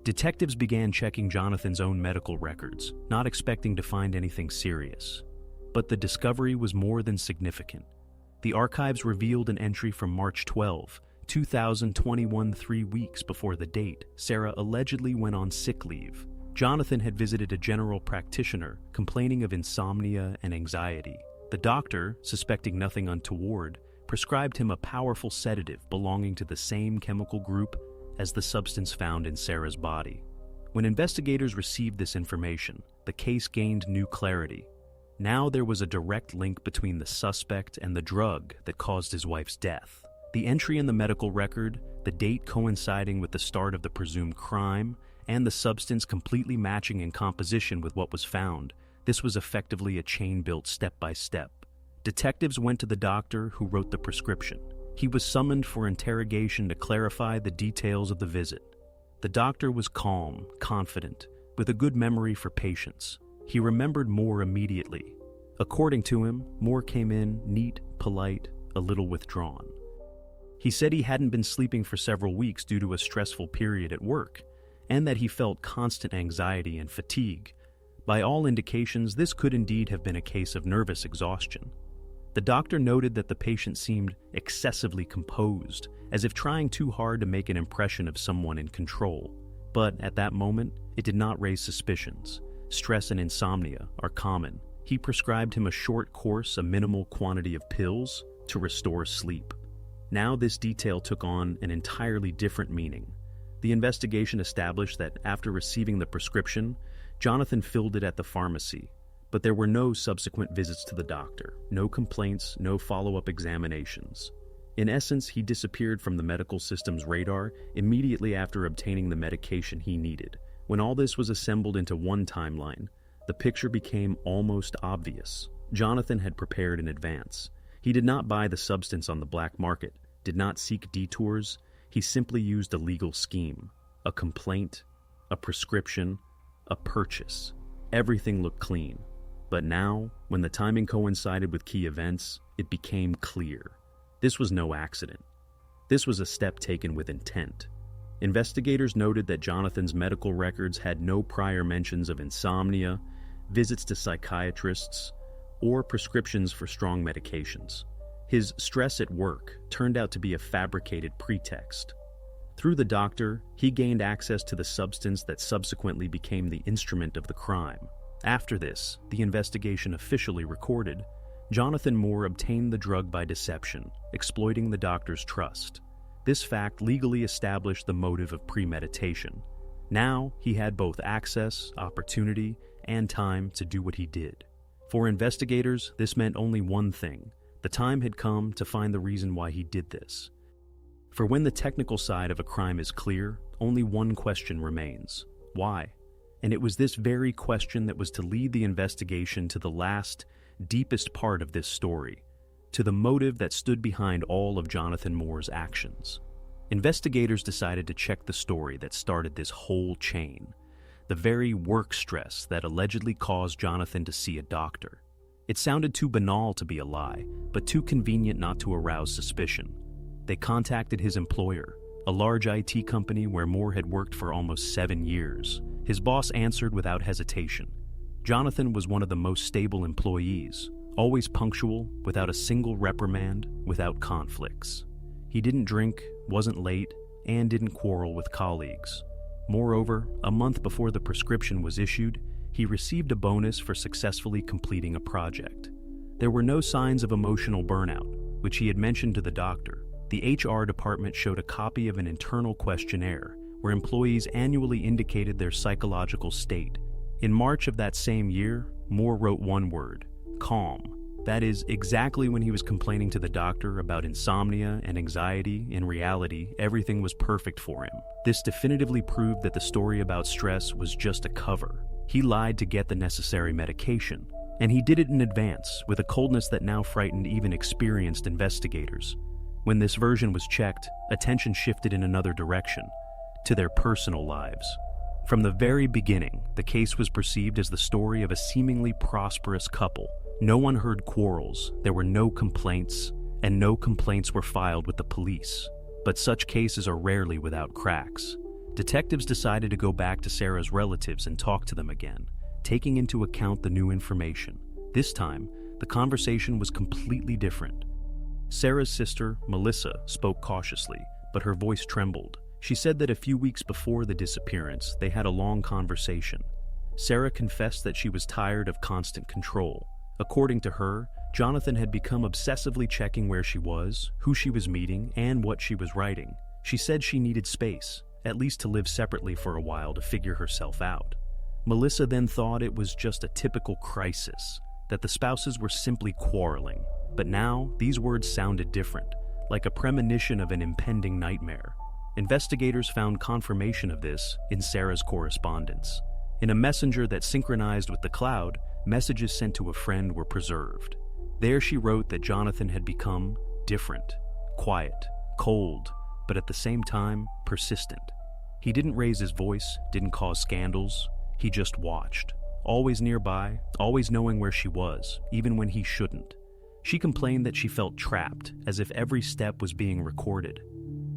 Detectives began checking Jonathan's own medical records, not expecting to find anything serious. But the discovery was more than significant. The archives revealed an entry from March 12, 2021, 3 weeks before the date Sarah allegedly went on sick leave. Jonathan had visited a general practitioner complaining of insomnia and anxiety. The doctor, suspecting nothing untoward, prescribed him a powerful sedative belonging to the same chemical group as the substance found in Sarah's body. When investigators received this information, the case gained new clarity. Now there was a direct link between the suspect and the drug that caused his wife's death. The entry in the medical record, the date coinciding with the start of the presumed crime, and the substance completely matching in composition with what was found, this was effectively a chain built step by step. Detectives went to the doctor who wrote the prescription. He was summoned for interrogation to clarify the details of the visit. The doctor was calm, confident, with a good memory for patients. He remembered Moore immediately. According to him, Moore came in neat, polite, a little withdrawn. He said he hadn't been sleeping for several weeks due to a stressful period at work, and that he felt constant anxiety and fatigue. By all indications, this could indeed have been a case of nervous exhaustion. The doctor noted that the patient seemed excessively composed, as if trying too hard to make an impression of someone in control. But at that moment, it did not raise suspicions. Stress and insomnia are common. He prescribed him a short course, a minimal quantity of pills, to restore sleep. Now this detail took on an entirely different meaning. The investigation established that after receiving the prescription, Jonathan filled it at the pharmacy, but there were no subsequent visits to the doctor, no complaints, no follow-up examinations. In essence, he disappeared from the medical system's radar immediately after obtaining the medication he needed. When all this was assembled into one timeline, the picture became almost obvious. Jonathan had prepared in advance. He did not buy the substance on the black market, did not seek detours. He simply used a legal scheme, a complaint, a prescription, a purchase. Everything looked clean. But now, when the timing coincided with key events, it became clear. This was no accident. This was a step taken with intent. Investigators noted that Jonathan's medical records had no prior mentions of insomnia, visits to psychiatrists, or prescriptions for strong medications. His stress at work turned out to be a fabricated pretext. Through the doctor, he gained access to the substance that subsequently became the instrument of the crime. After this, the investigation officially recorded, Jonathan Moore obtained the drug by deception, exploiting the doctor's trust. This fact legally established the motive of premeditation. Now, he had both access, opportunity, and time to do what he did. For investigators, this meant only one thing. The time had come to find the reason why he did this. For when the technical side of a crime is clear, only one question remains. Why? And it was this very question that was to lead the investigation to the last, deepest part of this story, to the motive that stood behind all of Jonathan Moore's actions. Investigators decided to check the story that started this whole chain, the very work stress that allegedly caused Jonathan to see a doctor. It sounded too banal to be a lie, but too convenient not to arouse suspicion. They contacted his employer, a large IT company where Moore had worked for almost 7 years. His boss answered without hesitation. Jonathan was one of the most stable employees, always punctual, without a single reprimand, without conflicts. He didn't drink, wasn't late, and didn't quarrel with colleagues. Moreover, a month before the prescription was issued, he received a bonus for successfully completing a project. There were no signs of emotional burnout, which he had mentioned to the doctor. The HR department showed a copy of an internal questionnaire where employees annually indicated their psychological state. In March of that same year, Moore wrote one word: calm. That is, exactly when he was complaining to the doctor about insomnia and anxiety, in reality, everything was perfect for him. This definitively proved that the story about stress was just a cover. He lied to get the necessary medication, and he did it in advance with a coldness that now frightened even experienced investigators. When this version was checked, attention shifted in another direction, to their personal lives. From the very beginning, the case was perceived as the story of a seemingly prosperous couple. No one heard quarrels, there were no complaints, and no complaints were filed with the police. But such cases are rarely without cracks. Detectives decided to go back to Sarah's relatives and talk to them again, taking into account the new information. This time, the conversation was completely different. Sarah's sister, Melissa, spoke cautiously, but her voice trembled. She said that a few weeks before the disappearance, they had a long conversation. Sarah confessed that she was tired of constant control. According to her, Jonathan had become obsessively checking where she was, who she was meeting, and what she was writing. She said she needed space, at least to live separately for a while to figure herself out. Melissa then thought it was just a typical crisis, that the spouses were simply quarreling. But now, these words sounded different, like a premonition of an impending nightmare. Investigators found confirmation of this in Sarah's correspondence. In a messenger that synchronized with the cloud, messages sent to a friend were preserved. There she wrote that Jonathan had become different, quiet, cold, but at the same time, persistent. He didn't raise his voice, didn't cause scandals, he just watched. Always nearby, always knowing where she was, even when he shouldn't. She complained that she felt trapped, as if every step was being recorded.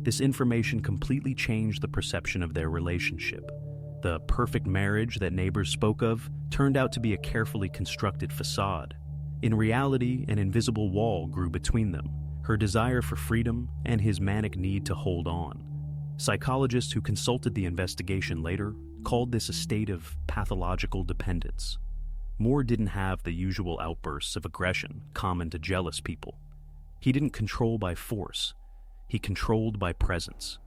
This information completely changed the perception of their relationship. The perfect marriage that neighbors spoke of turned out to be a carefully constructed facade. In reality, an invisible wall grew between them, her desire for freedom and his manic need to hold on. Psychologists who consulted the investigation later called this a state of pathological dependence. Moore didn't have the usual outbursts of aggression common to jealous people. He didn't control by force. He controlled by presence.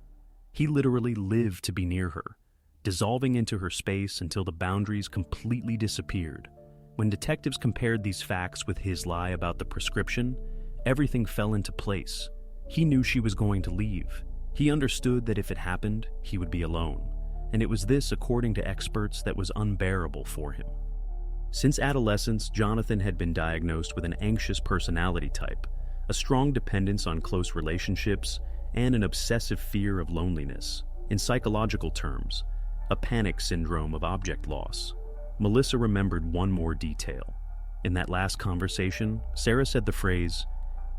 He literally lived to be near her, dissolving into her space until the boundaries completely disappeared. When detectives compared these facts with his lie about the prescription, everything fell into place. He knew she was going to leave. He understood that if it happened, he would be alone. And it was this, according to experts, that was unbearable for him. Since adolescence, Jonathan had been diagnosed with an anxious personality type, a strong dependence on close relationships, and an obsessive fear of loneliness. In psychological terms, a panic syndrome of object loss. Melissa remembered one more detail. In that last conversation, Sarah said the phrase,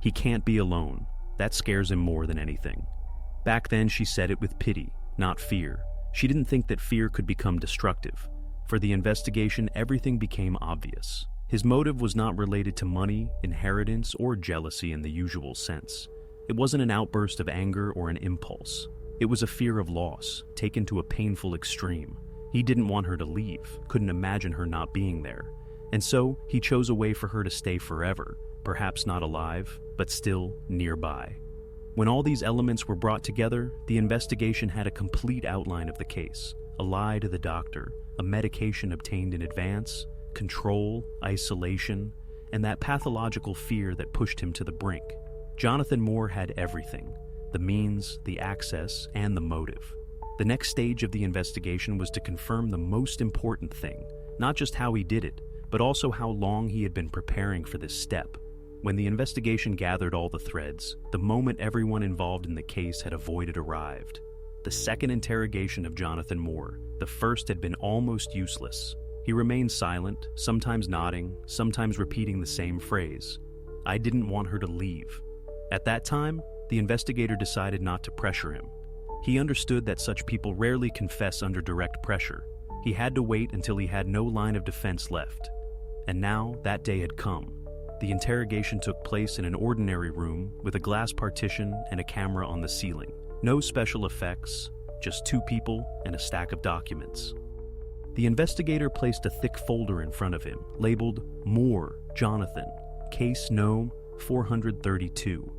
"He can't be alone. That scares him more than anything." Back then, she said it with pity, not fear. She didn't think that fear could become destructive. For the investigation, everything became obvious. His motive was not related to money, inheritance, or jealousy in the usual sense. It wasn't an outburst of anger or an impulse. It was a fear of loss, taken to a painful extreme. He didn't want her to leave, couldn't imagine her not being there. And so, he chose a way for her to stay forever, perhaps not alive, but still nearby. When all these elements were brought together, the investigation had a complete outline of the case. A lie to the doctor, a medication obtained in advance, control, isolation, and that pathological fear that pushed him to the brink. Jonathan Moore had everything: the means, the access, and the motive. The next stage of the investigation was to confirm the most important thing, not just how he did it, but also how long he had been preparing for this step. When the investigation gathered all the threads, the moment everyone involved in the case had avoided arrived. The second interrogation of Jonathan Moore, the first, had been almost useless. He remained silent, sometimes nodding, sometimes repeating the same phrase. "I didn't want her to leave." At that time, the investigator decided not to pressure him. He understood that such people rarely confess under direct pressure. He had to wait until he had no line of defense left. And now, that day had come. The interrogation took place in an ordinary room with a glass partition and a camera on the ceiling. No special effects, just two people and a stack of documents. The investigator placed a thick folder in front of him, labeled Moore, Jonathan, Case No. 432.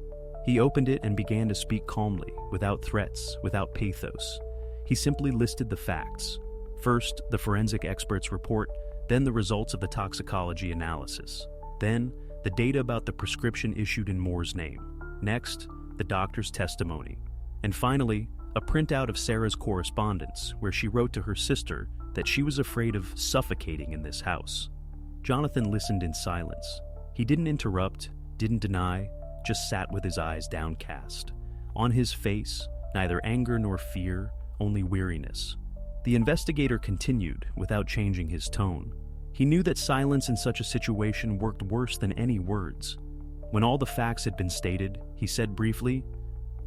He opened it and began to speak calmly, without threats, without pathos. He simply listed the facts. First, the forensic expert's report, then the results of the toxicology analysis. Then, the data about the prescription issued in Moore's name. Next, the doctor's testimony. And finally, a printout of Sarah's correspondence, where she wrote to her sister that she was afraid of suffocating in this house. Jonathan listened in silence. He didn't interrupt, didn't deny, just sat with his eyes downcast. On his face, neither anger nor fear, only weariness. The investigator continued, without changing his tone. He knew that silence in such a situation worked worse than any words. When all the facts had been stated, he said briefly,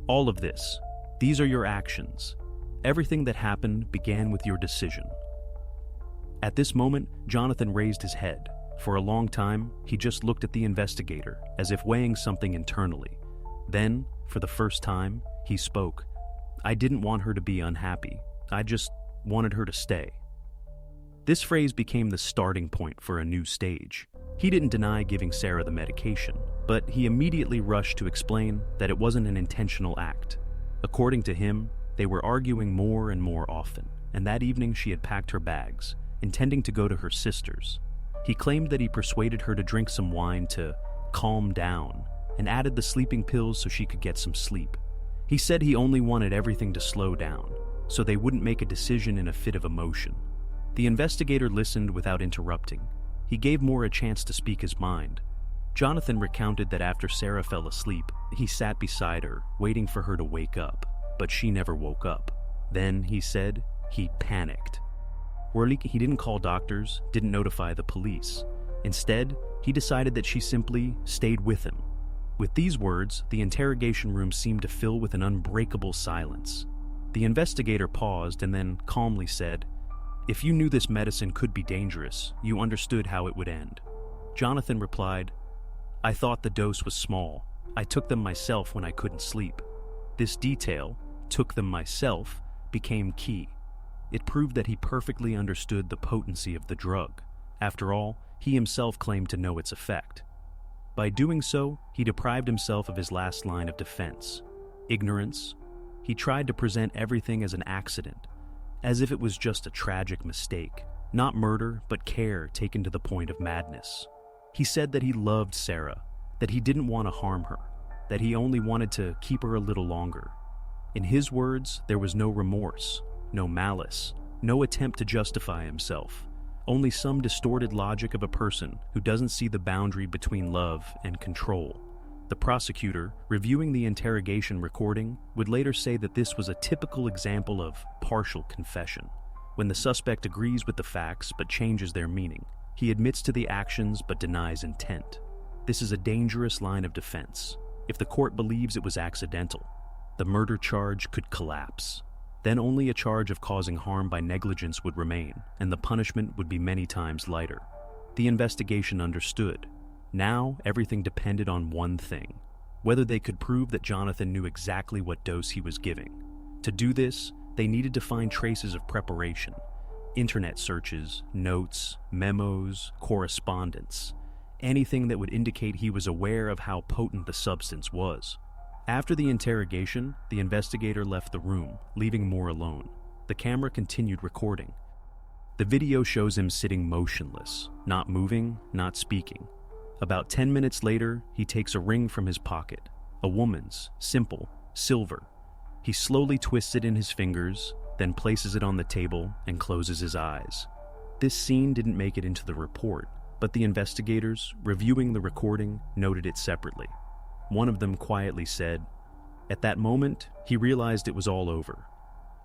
"All of this, these are your actions. Everything that happened began with your decision." At this moment, Jonathan raised his head. For a long time, he just looked at the investigator, as if weighing something internally. Then, for the first time, he spoke. "I didn't want her to be unhappy. I just wanted her to stay." This phrase became the starting point for a new stage. He didn't deny giving Sarah the medication, but he immediately rushed to explain that it wasn't an intentional act. According to him, they were arguing more and more often, and that evening she had packed her bags, intending to go to her sister's. He claimed that he persuaded her to drink some wine to calm down, and added the sleeping pills so she could get some sleep. He said he only wanted everything to slow down, so they wouldn't make a decision in a fit of emotion. The investigator listened without interrupting. He gave Moore a chance to speak his mind. Jonathan recounted that after Sarah fell asleep, he sat beside her, waiting for her to wake up, but she never woke up. Then, he said, he panicked. He didn't call doctors, didn't notify the police. Instead, he decided that she simply stayed with him. With these words, the interrogation room seemed to fill with an unbreakable silence. The investigator paused and then calmly said, "If you knew this medicine could be dangerous, you understood how it would end." Jonathan replied, "I thought the dose was small. I took them myself when I couldn't sleep." This detail, "took them myself," became key. It proved that he perfectly understood the potency of the drug. After all, he himself claimed to know its effect. By doing so, he deprived himself of his last line of defense: ignorance. He tried to present everything as an accident, as if it was just a tragic mistake, not murder, but care taken to the point of madness. He said that he loved Sarah, that he didn't want to harm her. that he only wanted to keep her a little longer. In his words, there was no remorse, no malice, no attempt to justify himself, only some distorted logic of a person who doesn't see the boundary between love and control. The prosecutor, reviewing the interrogation recording, would later say that this was a typical example of partial confession, when the suspect agrees with the facts but changes their meaning. He admits to the actions but denies intent. This is a dangerous line of defense. If the court believes it was accidental, the murder charge could collapse. Then only a charge of causing harm by negligence would remain, and the punishment would be many times lighter. The investigation understood. Now, everything depended on one thing: whether they could prove that Jonathan knew exactly what dose he was giving. To do this, they needed to find traces of preparation: internet searches, notes, memos, correspondence, anything that would indicate he was aware of how potent the substance was. After the interrogation, the investigator left the room, leaving Moore alone. The camera continued recording. The video shows him sitting motionless, not moving, not speaking. About 10 minutes later, he takes a ring from his pocket, a woman's, simple, silver. He slowly twists it in his fingers, then places it on the table and closes his eyes. This scene didn't make it into the report, but the investigators, reviewing the recording, noted it separately. One of them quietly said, "At that moment, he realized it was all over."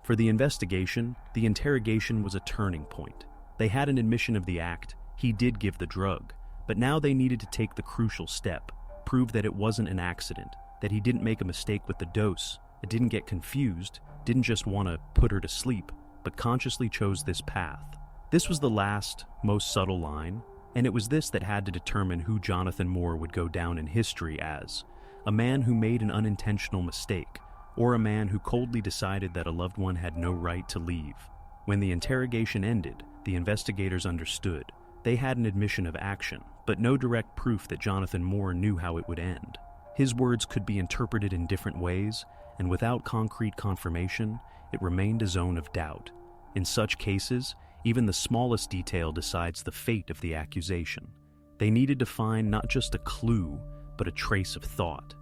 For the investigation, the interrogation was a turning point. They had an admission of the act. He did give the drug, but now they needed to take the crucial step, prove that it wasn't an accident, that he didn't make a mistake with the dose, didn't get confused, didn't just want to put her to sleep, but consciously chose this path. This was the last, most subtle line, and it was this that had to determine who Jonathan Moore would go down in history as: a man who made an unintentional mistake, or a man who coldly decided that a loved one had no right to leave. When the interrogation ended, the investigators understood. They had an admission of action, but no direct proof that Jonathan Moore knew how it would end. His words could be interpreted in different ways, and without concrete confirmation, it remained a zone of doubt. In such cases, even the smallest detail decides the fate of the accusation. They needed to find not just a clue, but a trace of thought.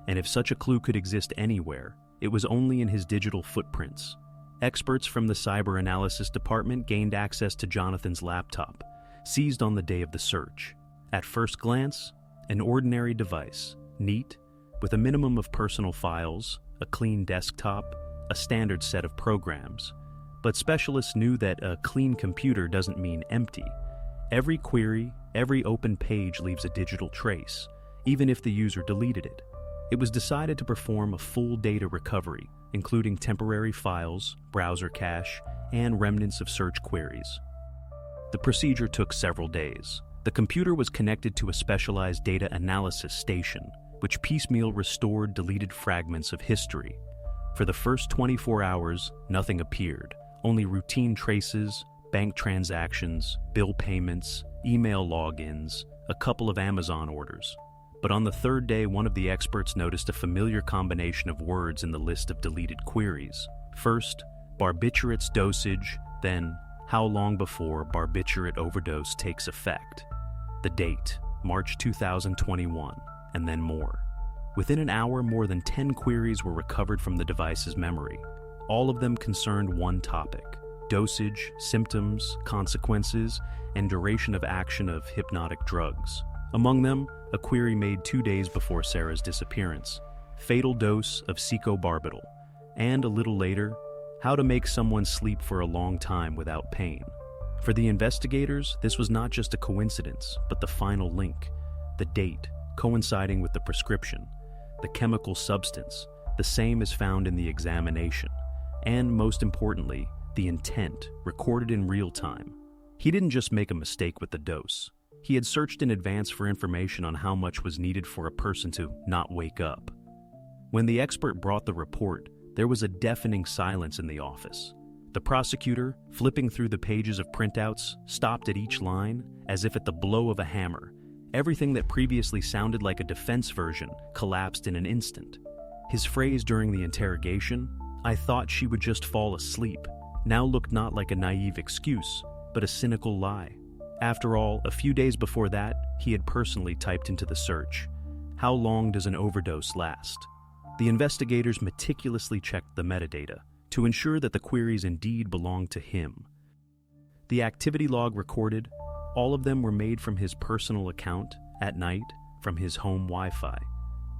And if such a clue could exist anywhere, it was only in his digital footprints. Experts from the cyber analysis department gained access to Jonathan's laptop, seized on the day of the search. At first glance, an ordinary device, neat, with a minimum of personal files, a clean desktop, a standard set of programs. But specialists knew that a clean computer doesn't mean empty. Every query, every open page leaves a digital trace, even if the user deleted it. It was decided to perform a full data recovery, including temporary files, browser cache, and remnants of search queries. The procedure took several days. The computer was connected to a specialized data analysis station, which piecemeal restored deleted fragments of history. For the first 24 hours, nothing appeared, only routine traces, bank transactions, bill payments, email logins, a couple of Amazon orders. But on the third day, one of the experts noticed a familiar combination of words in the list of deleted queries. First, barbiturate's dosage, then, how long before barbiturate overdose takes effect. The date, March 2021, and then more. Within an hour, more than 10 queries were recovered from the device's memory. All of them concerned one topic: dosage, symptoms, consequences, and duration of action of hypnotic drugs. Among them, a query made 2 days before Sarah's disappearance: fatal dose of secobarbital, and a little later, how to make someone sleep for a long time without pain. For the investigators, this was not just a coincidence, but the final link: the date, coinciding with the prescription, the chemical substance, the same as found in the examination, and most importantly, the intent, recorded in real time. He didn't just make a mistake with the dose. He had searched in advance for information on how much was needed for a person to not wake up. When the expert brought the report, there was a deafening silence in the office. The prosecutor, flipping through the pages of printouts, stopped at each line, as if at the blow of a hammer. Everything that previously sounded like a defense version collapsed in an instant. His phrase during the interrogation, "I thought she would just fall asleep," now looked not like a naive excuse, but a cynical lie. After all, a few days before that, he had personally typed into the search, How long does an overdose last? The investigators meticulously checked the metadata to ensure that the queries indeed belonged to him. The activity log recorded, all of them were made from his personal account, at night, from his home Wi-Fi.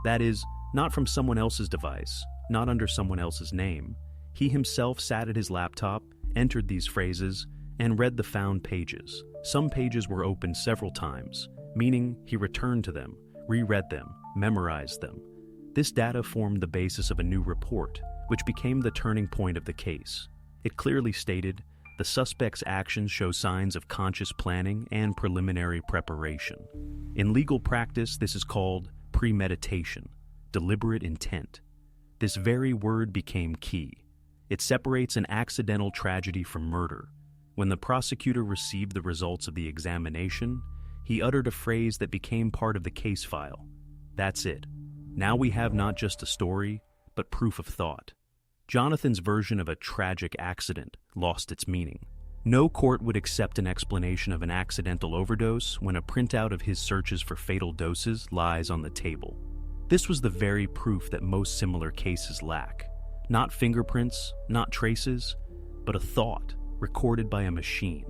That is, not from someone else's device, not under someone else's name. He himself sat at his laptop, entered these phrases, and read the found pages. Some pages were opened several times, meaning he returned to them, reread them, memorized them. This data formed the basis of a new report, which became the turning point of the case. It clearly stated, the suspect's actions show signs of conscious planning and preliminary preparation. In legal practice, this is called premeditation, deliberate intent. This very word became key. It separates an accidental tragedy from murder. When the prosecutor received the results of the examination, he uttered a phrase that became part of the case file. That's it. Now we have not just a story, but proof of thought. Jonathan's version of a tragic accident lost its meaning. No court would accept an explanation of an accidental overdose when a printout of his searches for fatal doses lies on the table. This was the very proof that most similar cases lack. Not fingerprints, not traces, but a thought recorded by a machine.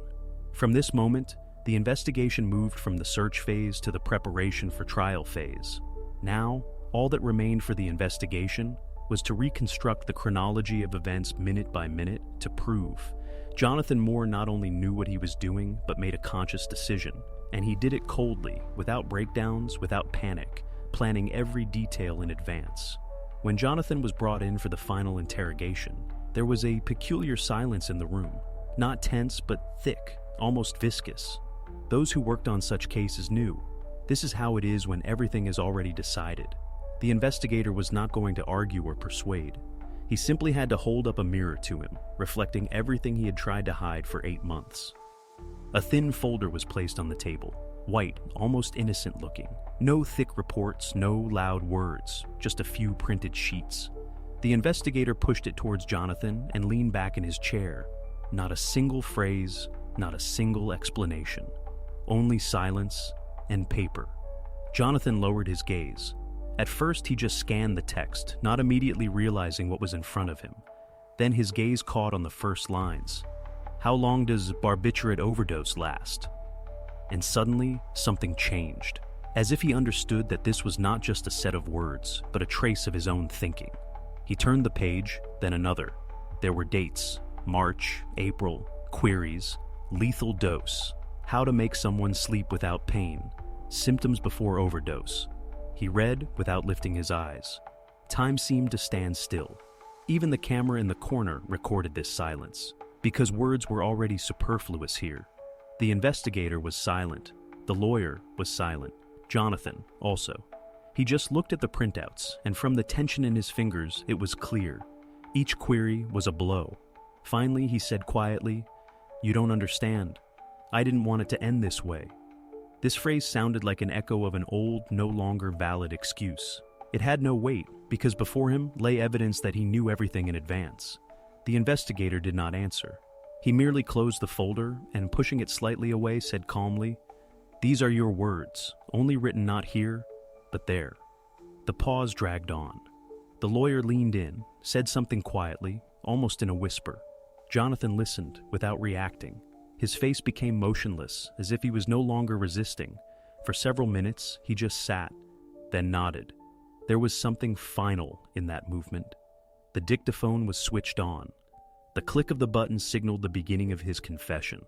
From this moment, the investigation moved from the search phase to the preparation for trial phase. Now, all that remained for the investigation was to reconstruct the chronology of events minute by minute to prove Jonathan Moore not only knew what he was doing, but made a conscious decision. And he did it coldly, without breakdowns, without panic, planning every detail in advance. When Jonathan was brought in for the final interrogation, there was a peculiar silence in the room. Not tense, but thick, almost viscous. Those who worked on such cases knew. This is how it is when everything is already decided. The investigator was not going to argue or persuade. He simply had to hold up a mirror to him, reflecting everything he had tried to hide for 8 months. A thin folder was placed on the table, white, almost innocent looking. No thick reports, no loud words, just a few printed sheets. The investigator pushed it towards Jonathan and leaned back in his chair. Not a single phrase, not a single explanation. Only silence and paper. Jonathan lowered his gaze. At first, he just scanned the text, not immediately realizing what was in front of him. Then his gaze caught on the first lines. How long does barbiturate overdose last? And suddenly, something changed. As if he understood that this was not just a set of words, but a trace of his own thinking. He turned the page, then another. There were dates, March, April, queries, lethal dose, how to make someone sleep without pain, symptoms before overdose. He read without lifting his eyes. Time seemed to stand still. Even the camera in the corner recorded this silence, because words were already superfluous here. The investigator was silent. The lawyer was silent. Jonathan also. He just looked at the printouts, and from the tension in his fingers, it was clear. Each query was a blow. Finally, he said quietly, "You don't understand. I didn't want it to end this way." This phrase sounded like an echo of an old, no longer valid excuse. It had no weight, because before him lay evidence that he knew everything in advance. The investigator did not answer. He merely closed the folder and, pushing it slightly away, said calmly, "These are your words, only written not here, but there." The pause dragged on. The lawyer leaned in, said something quietly, almost in a whisper. Jonathan listened, without reacting. His face became motionless, as if he was no longer resisting. For several minutes, he just sat, then nodded. There was something final in that movement. The dictaphone was switched on. The click of the button signaled the beginning of his confession.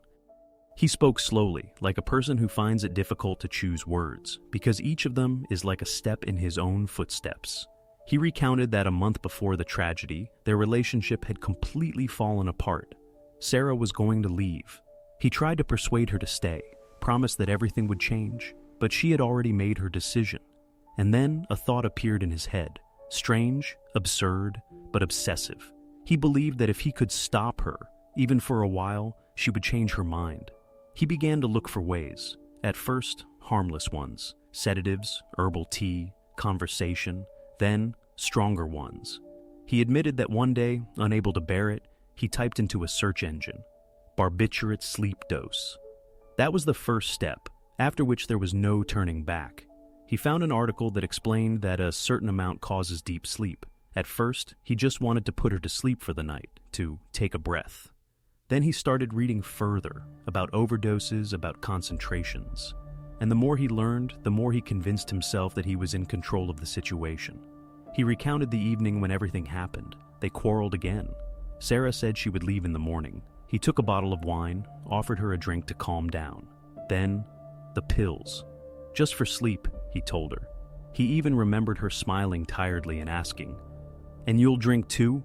He spoke slowly, like a person who finds it difficult to choose words, because each of them is like a step in his own footsteps. He recounted that a month before the tragedy, their relationship had completely fallen apart. Sarah was going to leave. He tried to persuade her to stay, promised that everything would change, but she had already made her decision. And then a thought appeared in his head, strange, absurd, but obsessive. He believed that if he could stop her, even for a while, she would change her mind. He began to look for ways, at first harmless ones, sedatives, herbal tea, conversation, then stronger ones. He admitted that one day, unable to bear it, he typed into a search engine, barbiturate sleep dose. That was the first step, after which there was no turning back. He found an article that explained that a certain amount causes deep sleep. At first, he just wanted to put her to sleep for the night, to take a breath. Then he started reading further about overdoses, about concentrations. And the more he learned, the more he convinced himself that he was in control of the situation. He recounted the evening when everything happened. They quarreled again. Sarah said she would leave in the morning. He took a bottle of wine, offered her a drink to calm down. Then, the pills. Just for sleep, he told her. He even remembered her smiling tiredly and asking, "And you'll drink too?"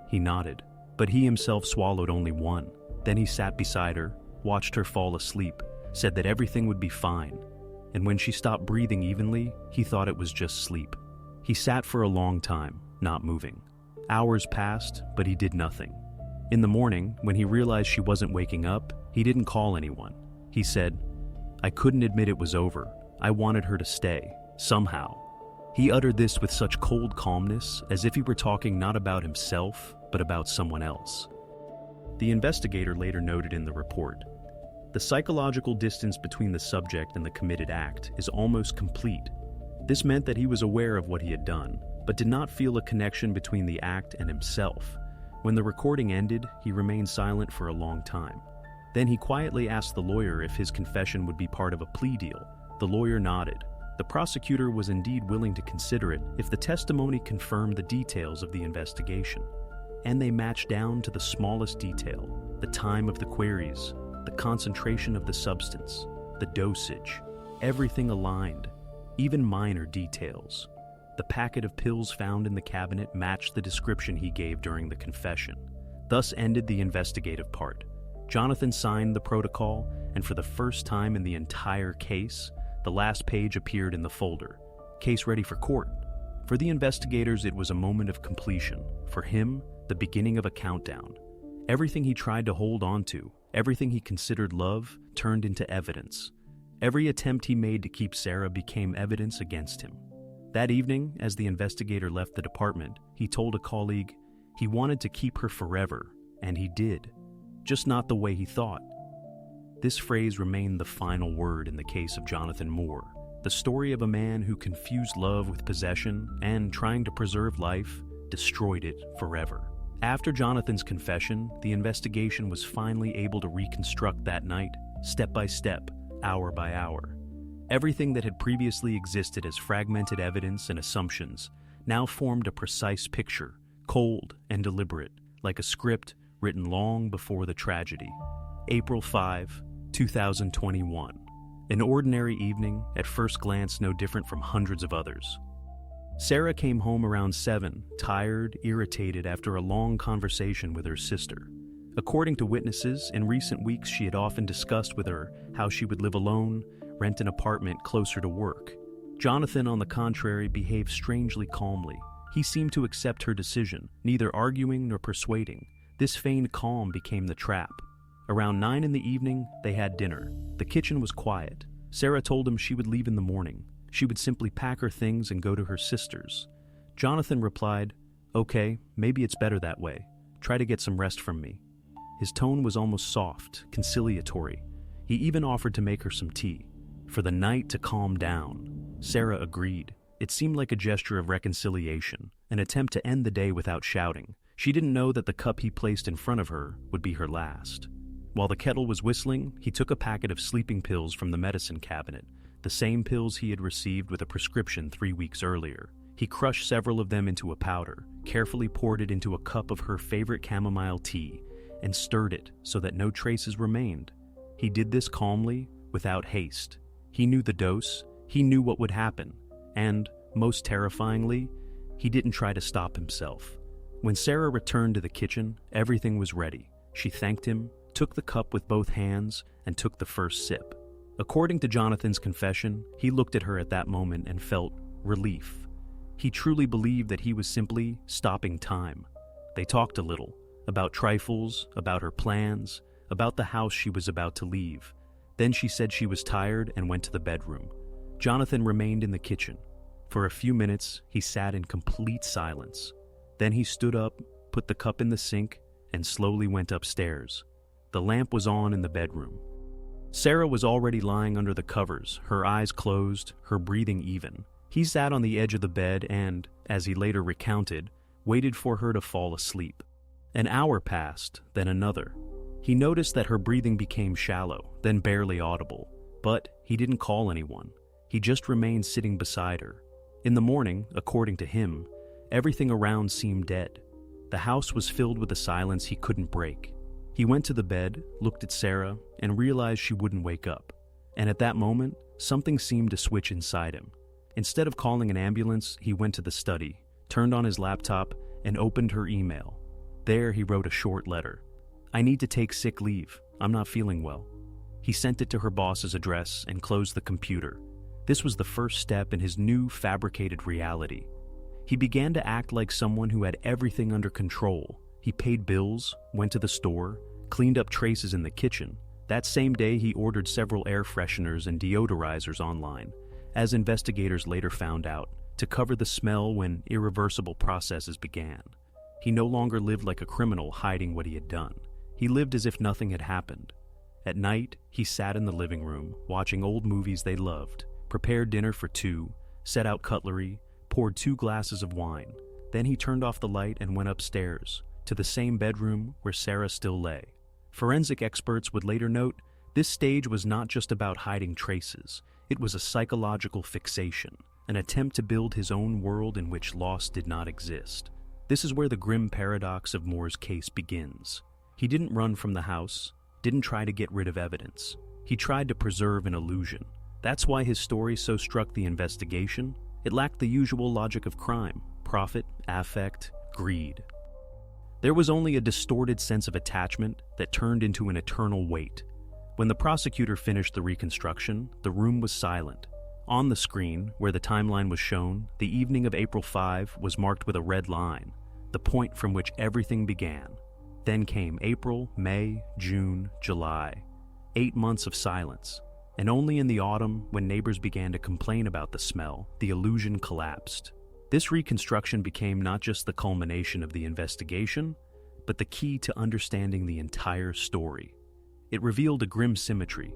He nodded, but he himself swallowed only one. Then he sat beside her, watched her fall asleep, said that everything would be fine. And when she stopped breathing evenly, he thought it was just sleep. He sat for a long time, not moving. Hours passed, but he did nothing. In the morning, when he realized she wasn't waking up, he didn't call anyone. He said, "I couldn't admit it was over. I wanted her to stay, somehow." He uttered this with such cold calmness, as if he were talking not about himself, but about someone else. The investigator later noted in the report, "The psychological distance between the subject and the committed act is almost complete." This meant that he was aware of what he had done, but did not feel a connection between the act and himself. When the recording ended, he remained silent for a long time. Then he quietly asked the lawyer if his confession would be part of a plea deal. The lawyer nodded. The prosecutor was indeed willing to consider it if the testimony confirmed the details of the investigation. And they matched down to the smallest detail: the time of the queries, the concentration of the substance, the dosage. Everything aligned, even minor details. The packet of pills found in the cabinet matched the description he gave during the confession. Thus ended the investigative part. Jonathan signed the protocol, and for the first time in the entire case, the last page appeared in the folder. Case ready for court. For the investigators, it was a moment of completion. For him, the beginning of a countdown. Everything he tried to hold on to, everything he considered love, turned into evidence. Every attempt he made to keep Sarah became evidence against him. That evening, as the investigator left the department, he told a colleague he wanted to keep her forever, and he did, just not the way he thought. This phrase remained the final word in the case of Jonathan Moore, the story of a man who confused love with possession and, trying to preserve life, destroyed it forever. After Jonathan's confession, the investigation was finally able to reconstruct that night, step by step, hour by hour. Everything that had previously existed as fragmented evidence and assumptions now formed a precise picture, cold and deliberate, like a script written long before the tragedy. April 5, 2021. An ordinary evening, at first glance no different from hundreds of others. Sarah came home around 7, tired, irritated after a long conversation with her sister. According to witnesses, in recent weeks she had often discussed with her how she would live alone, rent an apartment closer to work. Jonathan, on the contrary, behaved strangely calmly. He seemed to accept her decision, neither arguing nor persuading. This feigned calm became the trap. Around 9 in the evening, they had dinner. The kitchen was quiet. Sarah told him she would leave in the morning. She would simply pack her things and go to her sister's. Jonathan replied, "Okay, maybe it's better that way. Try to get some rest from me." His tone was almost soft, conciliatory. He even offered to make her some tea. For the night to calm down. Sarah agreed. It seemed like a gesture of reconciliation, an attempt to end the day without shouting. She didn't know that the cup he placed in front of her would be her last. While the kettle was whistling, he took a packet of sleeping pills from the medicine cabinet, the same pills he had received with a prescription 3 weeks earlier. He crushed several of them into a powder, carefully poured it into a cup of her favorite chamomile tea, and stirred it so that no traces remained. He did this calmly, without haste. He knew the dose, he knew what would happen, and, most terrifyingly, he didn't try to stop himself. When Sarah returned to the kitchen, everything was ready. She thanked him, took the cup with both hands, and took the first sip. According to Jonathan's confession, he looked at her at that moment and felt relief. He truly believed that he was simply stopping time. They talked a little, about trifles, about her plans, about the house she was about to leave. Then she said she was tired and went to the bedroom. Jonathan remained in the kitchen. For a few minutes, he sat in complete silence. Then he stood up, put the cup in the sink, and slowly went upstairs. The lamp was on in the bedroom. Sarah was already lying under the covers, her eyes closed, her breathing even. He sat on the edge of the bed and, as he later recounted, waited for her to fall asleep. An hour passed, then another. He noticed that her breathing became shallow, then barely audible. But he didn't call anyone. He just remained sitting beside her. In the morning, according to him, everything around seemed dead. The house was filled with a silence he couldn't break. He went to the bed, looked at Sarah, and realized she wouldn't wake up. And at that moment, something seemed to switch inside him. Instead of calling an ambulance, he went to the study, turned on his laptop, and opened her email. There he wrote a short letter. "I need to take sick leave. I'm not feeling well." He sent it to her boss's address and closed the computer. This was the first step in his new fabricated reality. He began to act like someone who had everything under control. He paid bills, went to the store, cleaned up traces in the kitchen. That same day, he ordered several air fresheners and deodorizers online, as investigators later found out, to cover the smell when irreversible processes began. He no longer lived like a criminal hiding what he had done. He lived as if nothing had happened. At night, he sat in the living room, watching old movies they loved, prepared dinner for two, set out cutlery, poured 2 glasses of wine. Then he turned off the light and went upstairs, to the same bedroom where Sarah still lay. Forensic experts would later note, this stage was not just about hiding traces. It was a psychological fixation, an attempt to build his own world in which loss did not exist. This is where the grim paradox of Moore's case begins. He didn't run from the house, didn't try to get rid of evidence. He tried to preserve an illusion. That's why his story so struck the investigation. It lacked the usual logic of crime: profit, affect, greed. There was only a distorted sense of attachment that turned into an eternal weight. When the prosecutor finished the reconstruction, the room was silent. On the screen, where the timeline was shown, the evening of April 5 was marked with a red line, the point from which everything began. Then came April, May, June, July. 8 months of silence. And only in the autumn, when neighbors began to complain about the smell, the illusion collapsed. This reconstruction became not just the culmination of the investigation, but the key to understanding the entire story. It revealed a grim symmetry.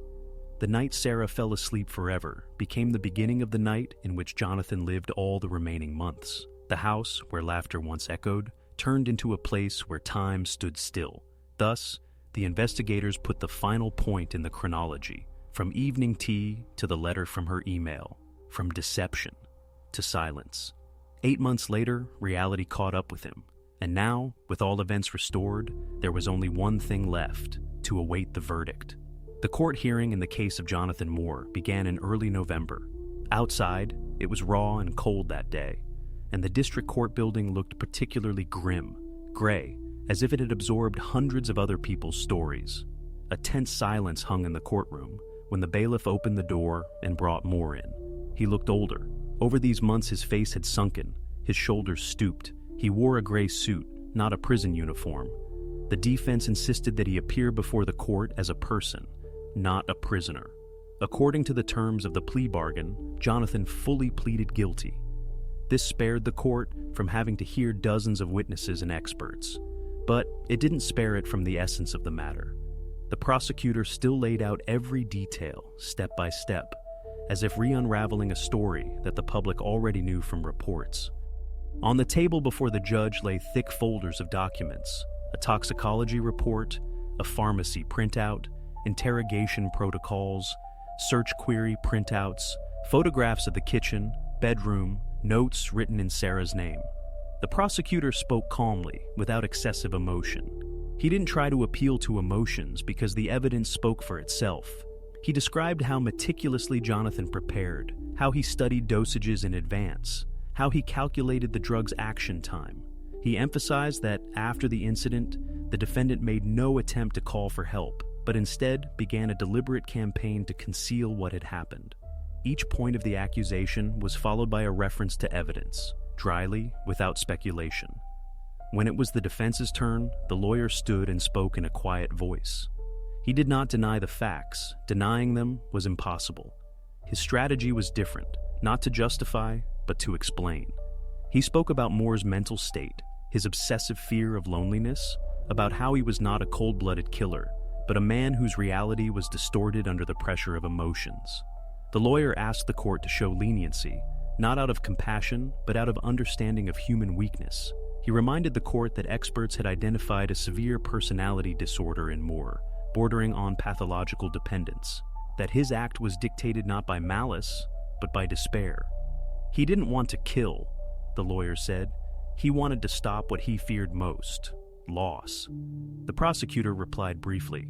The night Sarah fell asleep forever became the beginning of the night in which Jonathan lived all the remaining months. The house, where laughter once echoed, turned into a place where time stood still. Thus, the investigators put the final point in the chronology, from evening tea to the letter from her email, from deception to silence. 8 months later, reality caught up with him. And now, with all events restored, there was only one thing left: to await the verdict. The court hearing in the case of Jonathan Moore began in early November. Outside, it was raw and cold that day, and the district court building looked particularly grim, gray, as if it had absorbed hundreds of other people's stories. A tense silence hung in the courtroom when the bailiff opened the door and brought Moore in. He looked older. Over these months, his face had sunken, his shoulders stooped. He wore a gray suit, not a prison uniform. The defense insisted that he appear before the court as a person, not a prisoner. According to the terms of the plea bargain, Jonathan fully pleaded guilty. This spared the court from having to hear dozens of witnesses and experts. But it didn't spare it from the essence of the matter. The prosecutor still laid out every detail, step by step, as if re-unraveling a story that the public already knew from reports. On the table before the judge lay thick folders of documents: a toxicology report, a pharmacy printout, interrogation protocols, search query printouts, photographs of the kitchen, bedroom, notes written in Sarah's name. The prosecutor spoke calmly, without excessive emotion. He didn't try to appeal to emotions because the evidence spoke for itself. He described how meticulously Jonathan prepared, how he studied dosages in advance, how he calculated the drug's action time. He emphasized that after the incident, the defendant made no attempt to call for help, but instead began a deliberate campaign to conceal what had happened. Each point of the accusation was followed by a reference to evidence, dryly, without speculation. When it was the defense's turn, the lawyer stood and spoke in a quiet voice. He did not deny the facts. Denying them was impossible. His strategy was different, not to justify, but to explain. He spoke about Moore's mental state, his obsessive fear of loneliness, about how he was not a cold-blooded killer, but a man whose reality was distorted under the pressure of emotions. The lawyer asked the court to show leniency, not out of compassion, but out of understanding of human weakness. He reminded the court that experts had identified a severe personality disorder in Moore, bordering on pathological dependence, that his act was dictated not by malice, but by despair. He didn't want to kill, the lawyer said. He wanted to stop what he feared most, loss. The prosecutor replied briefly.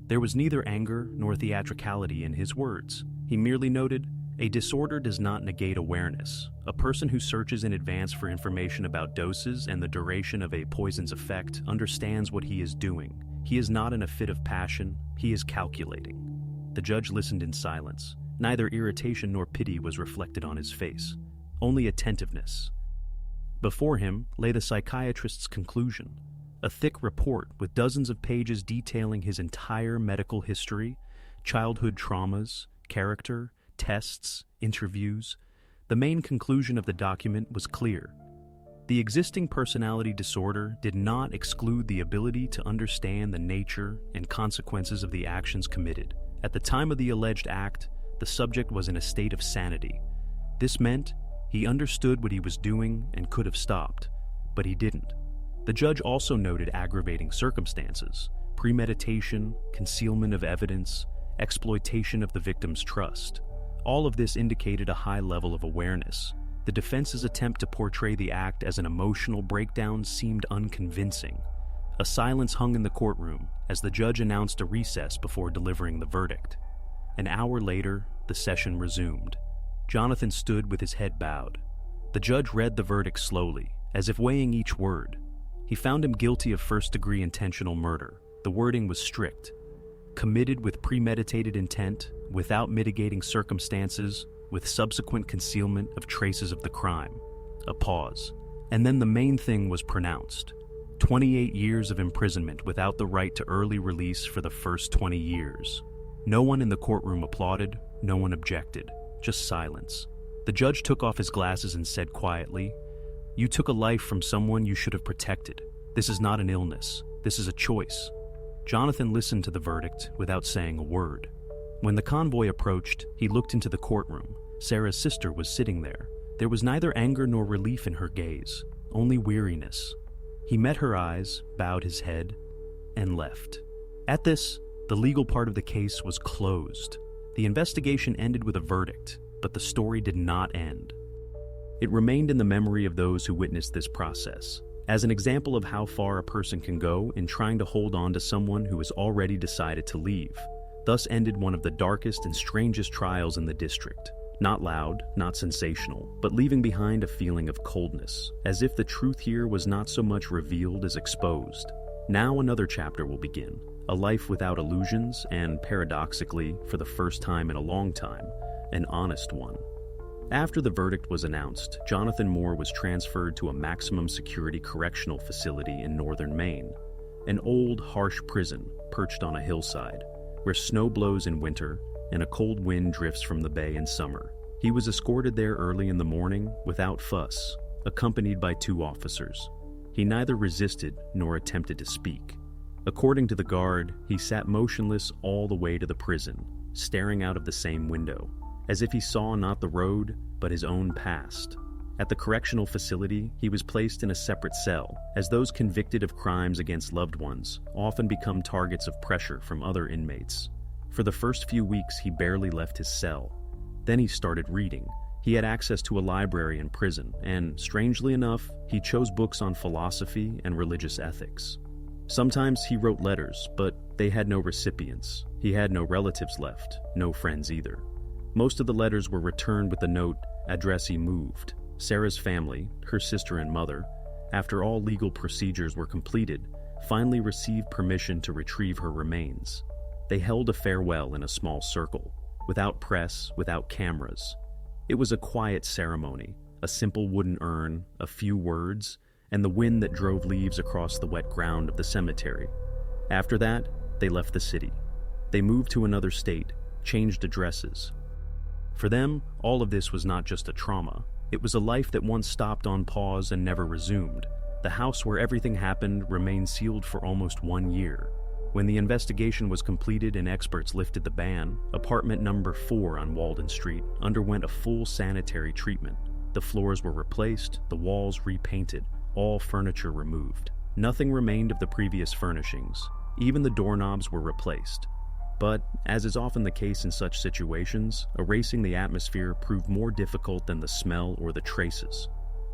There was neither anger nor theatricality in his words. He merely noted, a disorder does not negate awareness. A person who searches in advance for information about doses and the duration of a poison's effect understands what he is doing. He is not in a fit of passion, he is calculating. The judge listened in silence. Neither irritation nor pity was reflected on his face, only attentiveness. Before him lay the psychiatrist's conclusion, a thick report with dozens of pages detailing his entire medical history, childhood traumas, character, tests, interviews. The main conclusion of the document was clear. The existing personality disorder did not exclude the ability to understand the nature and consequences of the actions committed. At the time of the alleged act, the subject was in a state of sanity. This meant he understood what he was doing and could have stopped, but he didn't. The judge also noted aggravating circumstances, premeditation, concealment of evidence, exploitation of the victim's trust. All of this indicated a high level of awareness. The defense's attempt to portray the act as an emotional breakdown seemed unconvincing. A silence hung in the courtroom as the judge announced a recess before delivering the verdict. An hour later, the session resumed. Jonathan stood with his head bowed. The judge read the verdict slowly, as if weighing each word. He found him guilty of first-degree intentional murder. The wording was strict. Committed with premeditated intent, without mitigating circumstances, with subsequent concealment of traces of the crime. A pause. And then the main thing was pronounced. 28 years of imprisonment without the right to early release for the first 20 years. No one in the courtroom applauded, no one objected, just silence. The judge took off his glasses and said quietly, "You took a life from someone you should have protected. This is not an illness. This is a choice." Jonathan listened to the verdict without saying a word. When the convoy approached, he looked into the courtroom. Sarah's sister was sitting there. There was neither anger nor relief in her gaze, only weariness. He met her eyes, bowed his head, and left. At this, the legal part of the case was closed. The investigation ended with a verdict, but the story did not end. It remained in the memory of those who witnessed this process, as an example of how far a person can go in trying to hold on to someone who has already decided to leave. Thus ended one of the darkest and strangest trials in the district. Not loud, not sensational, but leaving behind a feeling of coldness, as if the truth here was not so much revealed as exposed. Now another chapter will begin, a life without illusions and, paradoxically, for the first time in a long time, an honest one. After the verdict was announced, Jonathan Moore was transferred to a maximum security correctional facility in northern Maine, an old, harsh prison perched on a hillside, where snow blows in winter and a cold wind drifts from the bay in summer. He was escorted there early in the morning without fuss, accompanied by 2 officers. He neither resisted nor attempted to speak. According to the guard, he sat motionless all the way to the prison, staring out of the same window, as if he saw not the road, but his own past. At the correctional facility, he was placed in a separate cell, as those convicted of crimes against loved ones often become targets of pressure from other inmates. For the first few weeks, he barely left his cell. Then he started reading. He had access to a library in prison, and, strangely enough, he chose books on philosophy and religious ethics. Sometimes he wrote letters, but they had no recipients. He had no relatives left, no friends either. Most of the letters were returned with the note, "Addressee moved." Sarah's family, her sister and mother, after all legal procedures were completed, finally received permission to retrieve her remains. They held a farewell in a small circle, without press, without cameras. It was a quiet ceremony, a simple wooden urn, a few words, and the wind that drove leaves across the wet ground of the cemetery. After that, they left the city. They moved to another state, changed addresses. For them, all of this was not just a trauma. It was a life that once stopped on pause and never resumed. The house where everything happened remained sealed for almost 1 year. When the investigation was completed and experts lifted the ban, apartment number 4 on Walden Street underwent a full sanitary treatment. The floors were replaced, the walls repainted, all furniture removed. Nothing remained of the previous furnishings. Even the doorknobs were replaced. But, as is often the case in such situations, erasing the atmosphere proved more difficult than the smell or the traces.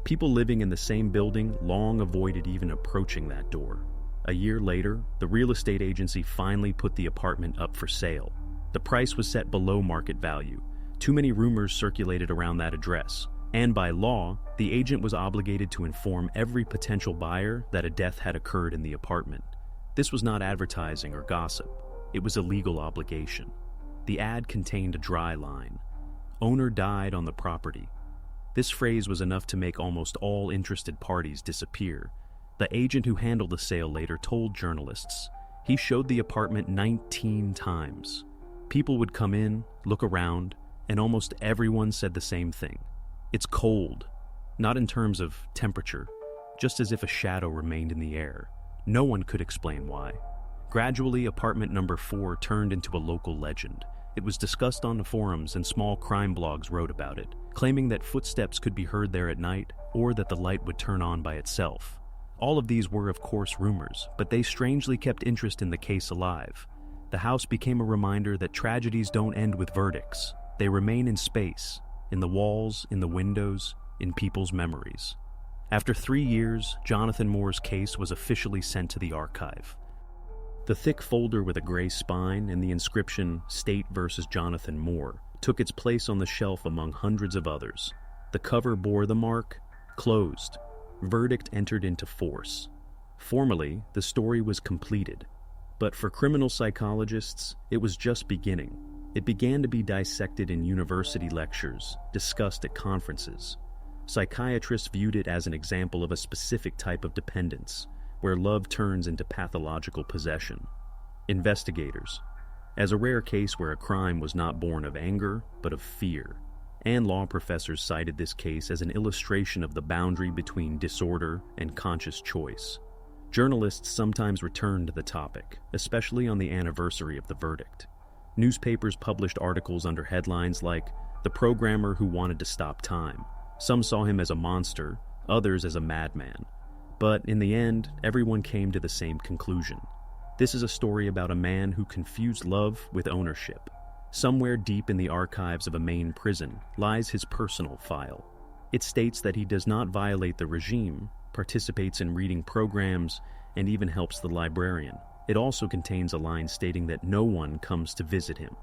People living in the same building long avoided even approaching that door. A year later, the real estate agency finally put the apartment up for sale. The price was set below market value. Too many rumors circulated around that address. And by law, the agent was obligated to inform every potential buyer that a death had occurred in the apartment. This was not advertising or gossip. It was a legal obligation. The ad contained a dry line. Owner died on the property. This phrase was enough to make almost all interested parties disappear. The agent who handled the sale later told journalists he showed the apartment 19 times. People would come in, look around, and almost everyone said the same thing. It's cold, not in terms of temperature, just as if a shadow remained in the air. No one could explain why. Gradually, apartment number 4 turned into a local legend. It was discussed on the forums and small crime blogs wrote about it, claiming that footsteps could be heard there at night or that the light would turn on by itself. All of these were, of course, rumors, but they strangely kept interest in the case alive. The house became a reminder that tragedies don't end with verdicts. They remain in space, in the walls, in the windows, in people's memories. After 3 years, Jonathan Moore's case was officially sent to the archive. The thick folder with a gray spine and the inscription "State vs. Jonathan Moore" took its place on the shelf among hundreds of others. The cover bore the mark, "Closed. Verdict entered into force." Formally, the story was completed. But for criminal psychologists, it was just beginning. It began to be dissected in university lectures, discussed at conferences. Psychiatrists viewed it as an example of a specific type of dependence, where love turns into pathological possession. Investigators, as a rare case where a crime was not born of anger, but of fear. And law professors cited this case as an illustration of the boundary between disorder and conscious choice. Journalists sometimes returned to the topic, especially on the anniversary of the verdict. Newspapers published articles under headlines like, "The Programmer Who Wanted to Stop Time." Some saw him as a monster, others as a madman. But in the end, everyone came to the same conclusion. This is a story about a man who confused love with ownership. Somewhere deep in the archives of a Maine prison lies his personal file. It states that he does not violate the regime, participates in reading programs, and even helps the librarian. It also contains a line stating that no one comes to visit him.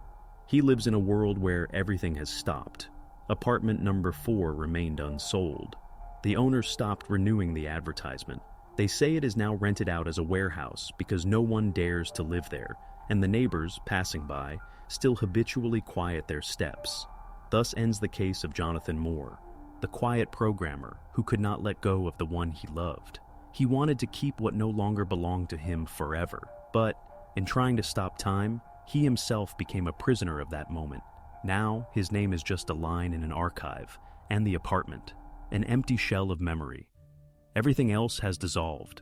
He lives in a world where everything has stopped. Apartment number 4 remained unsold. The owner stopped renewing the advertisement. They say it is now rented out as a warehouse because no one dares to live there, and the neighbors, passing by, still habitually quiet their steps. Thus ends the case of Jonathan Moore, the quiet programmer who could not let go of the one he loved. He wanted to keep what no longer belonged to him forever, but in trying to stop time, he himself became a prisoner of that moment. Now, his name is just a line in an archive, and the apartment, an empty shell of memory. Everything else has dissolved.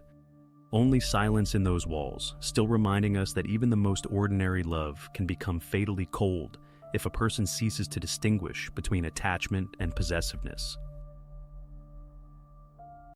Only silence in those walls, still reminding us that even the most ordinary love can become fatally cold if a person ceases to distinguish between attachment and possessiveness.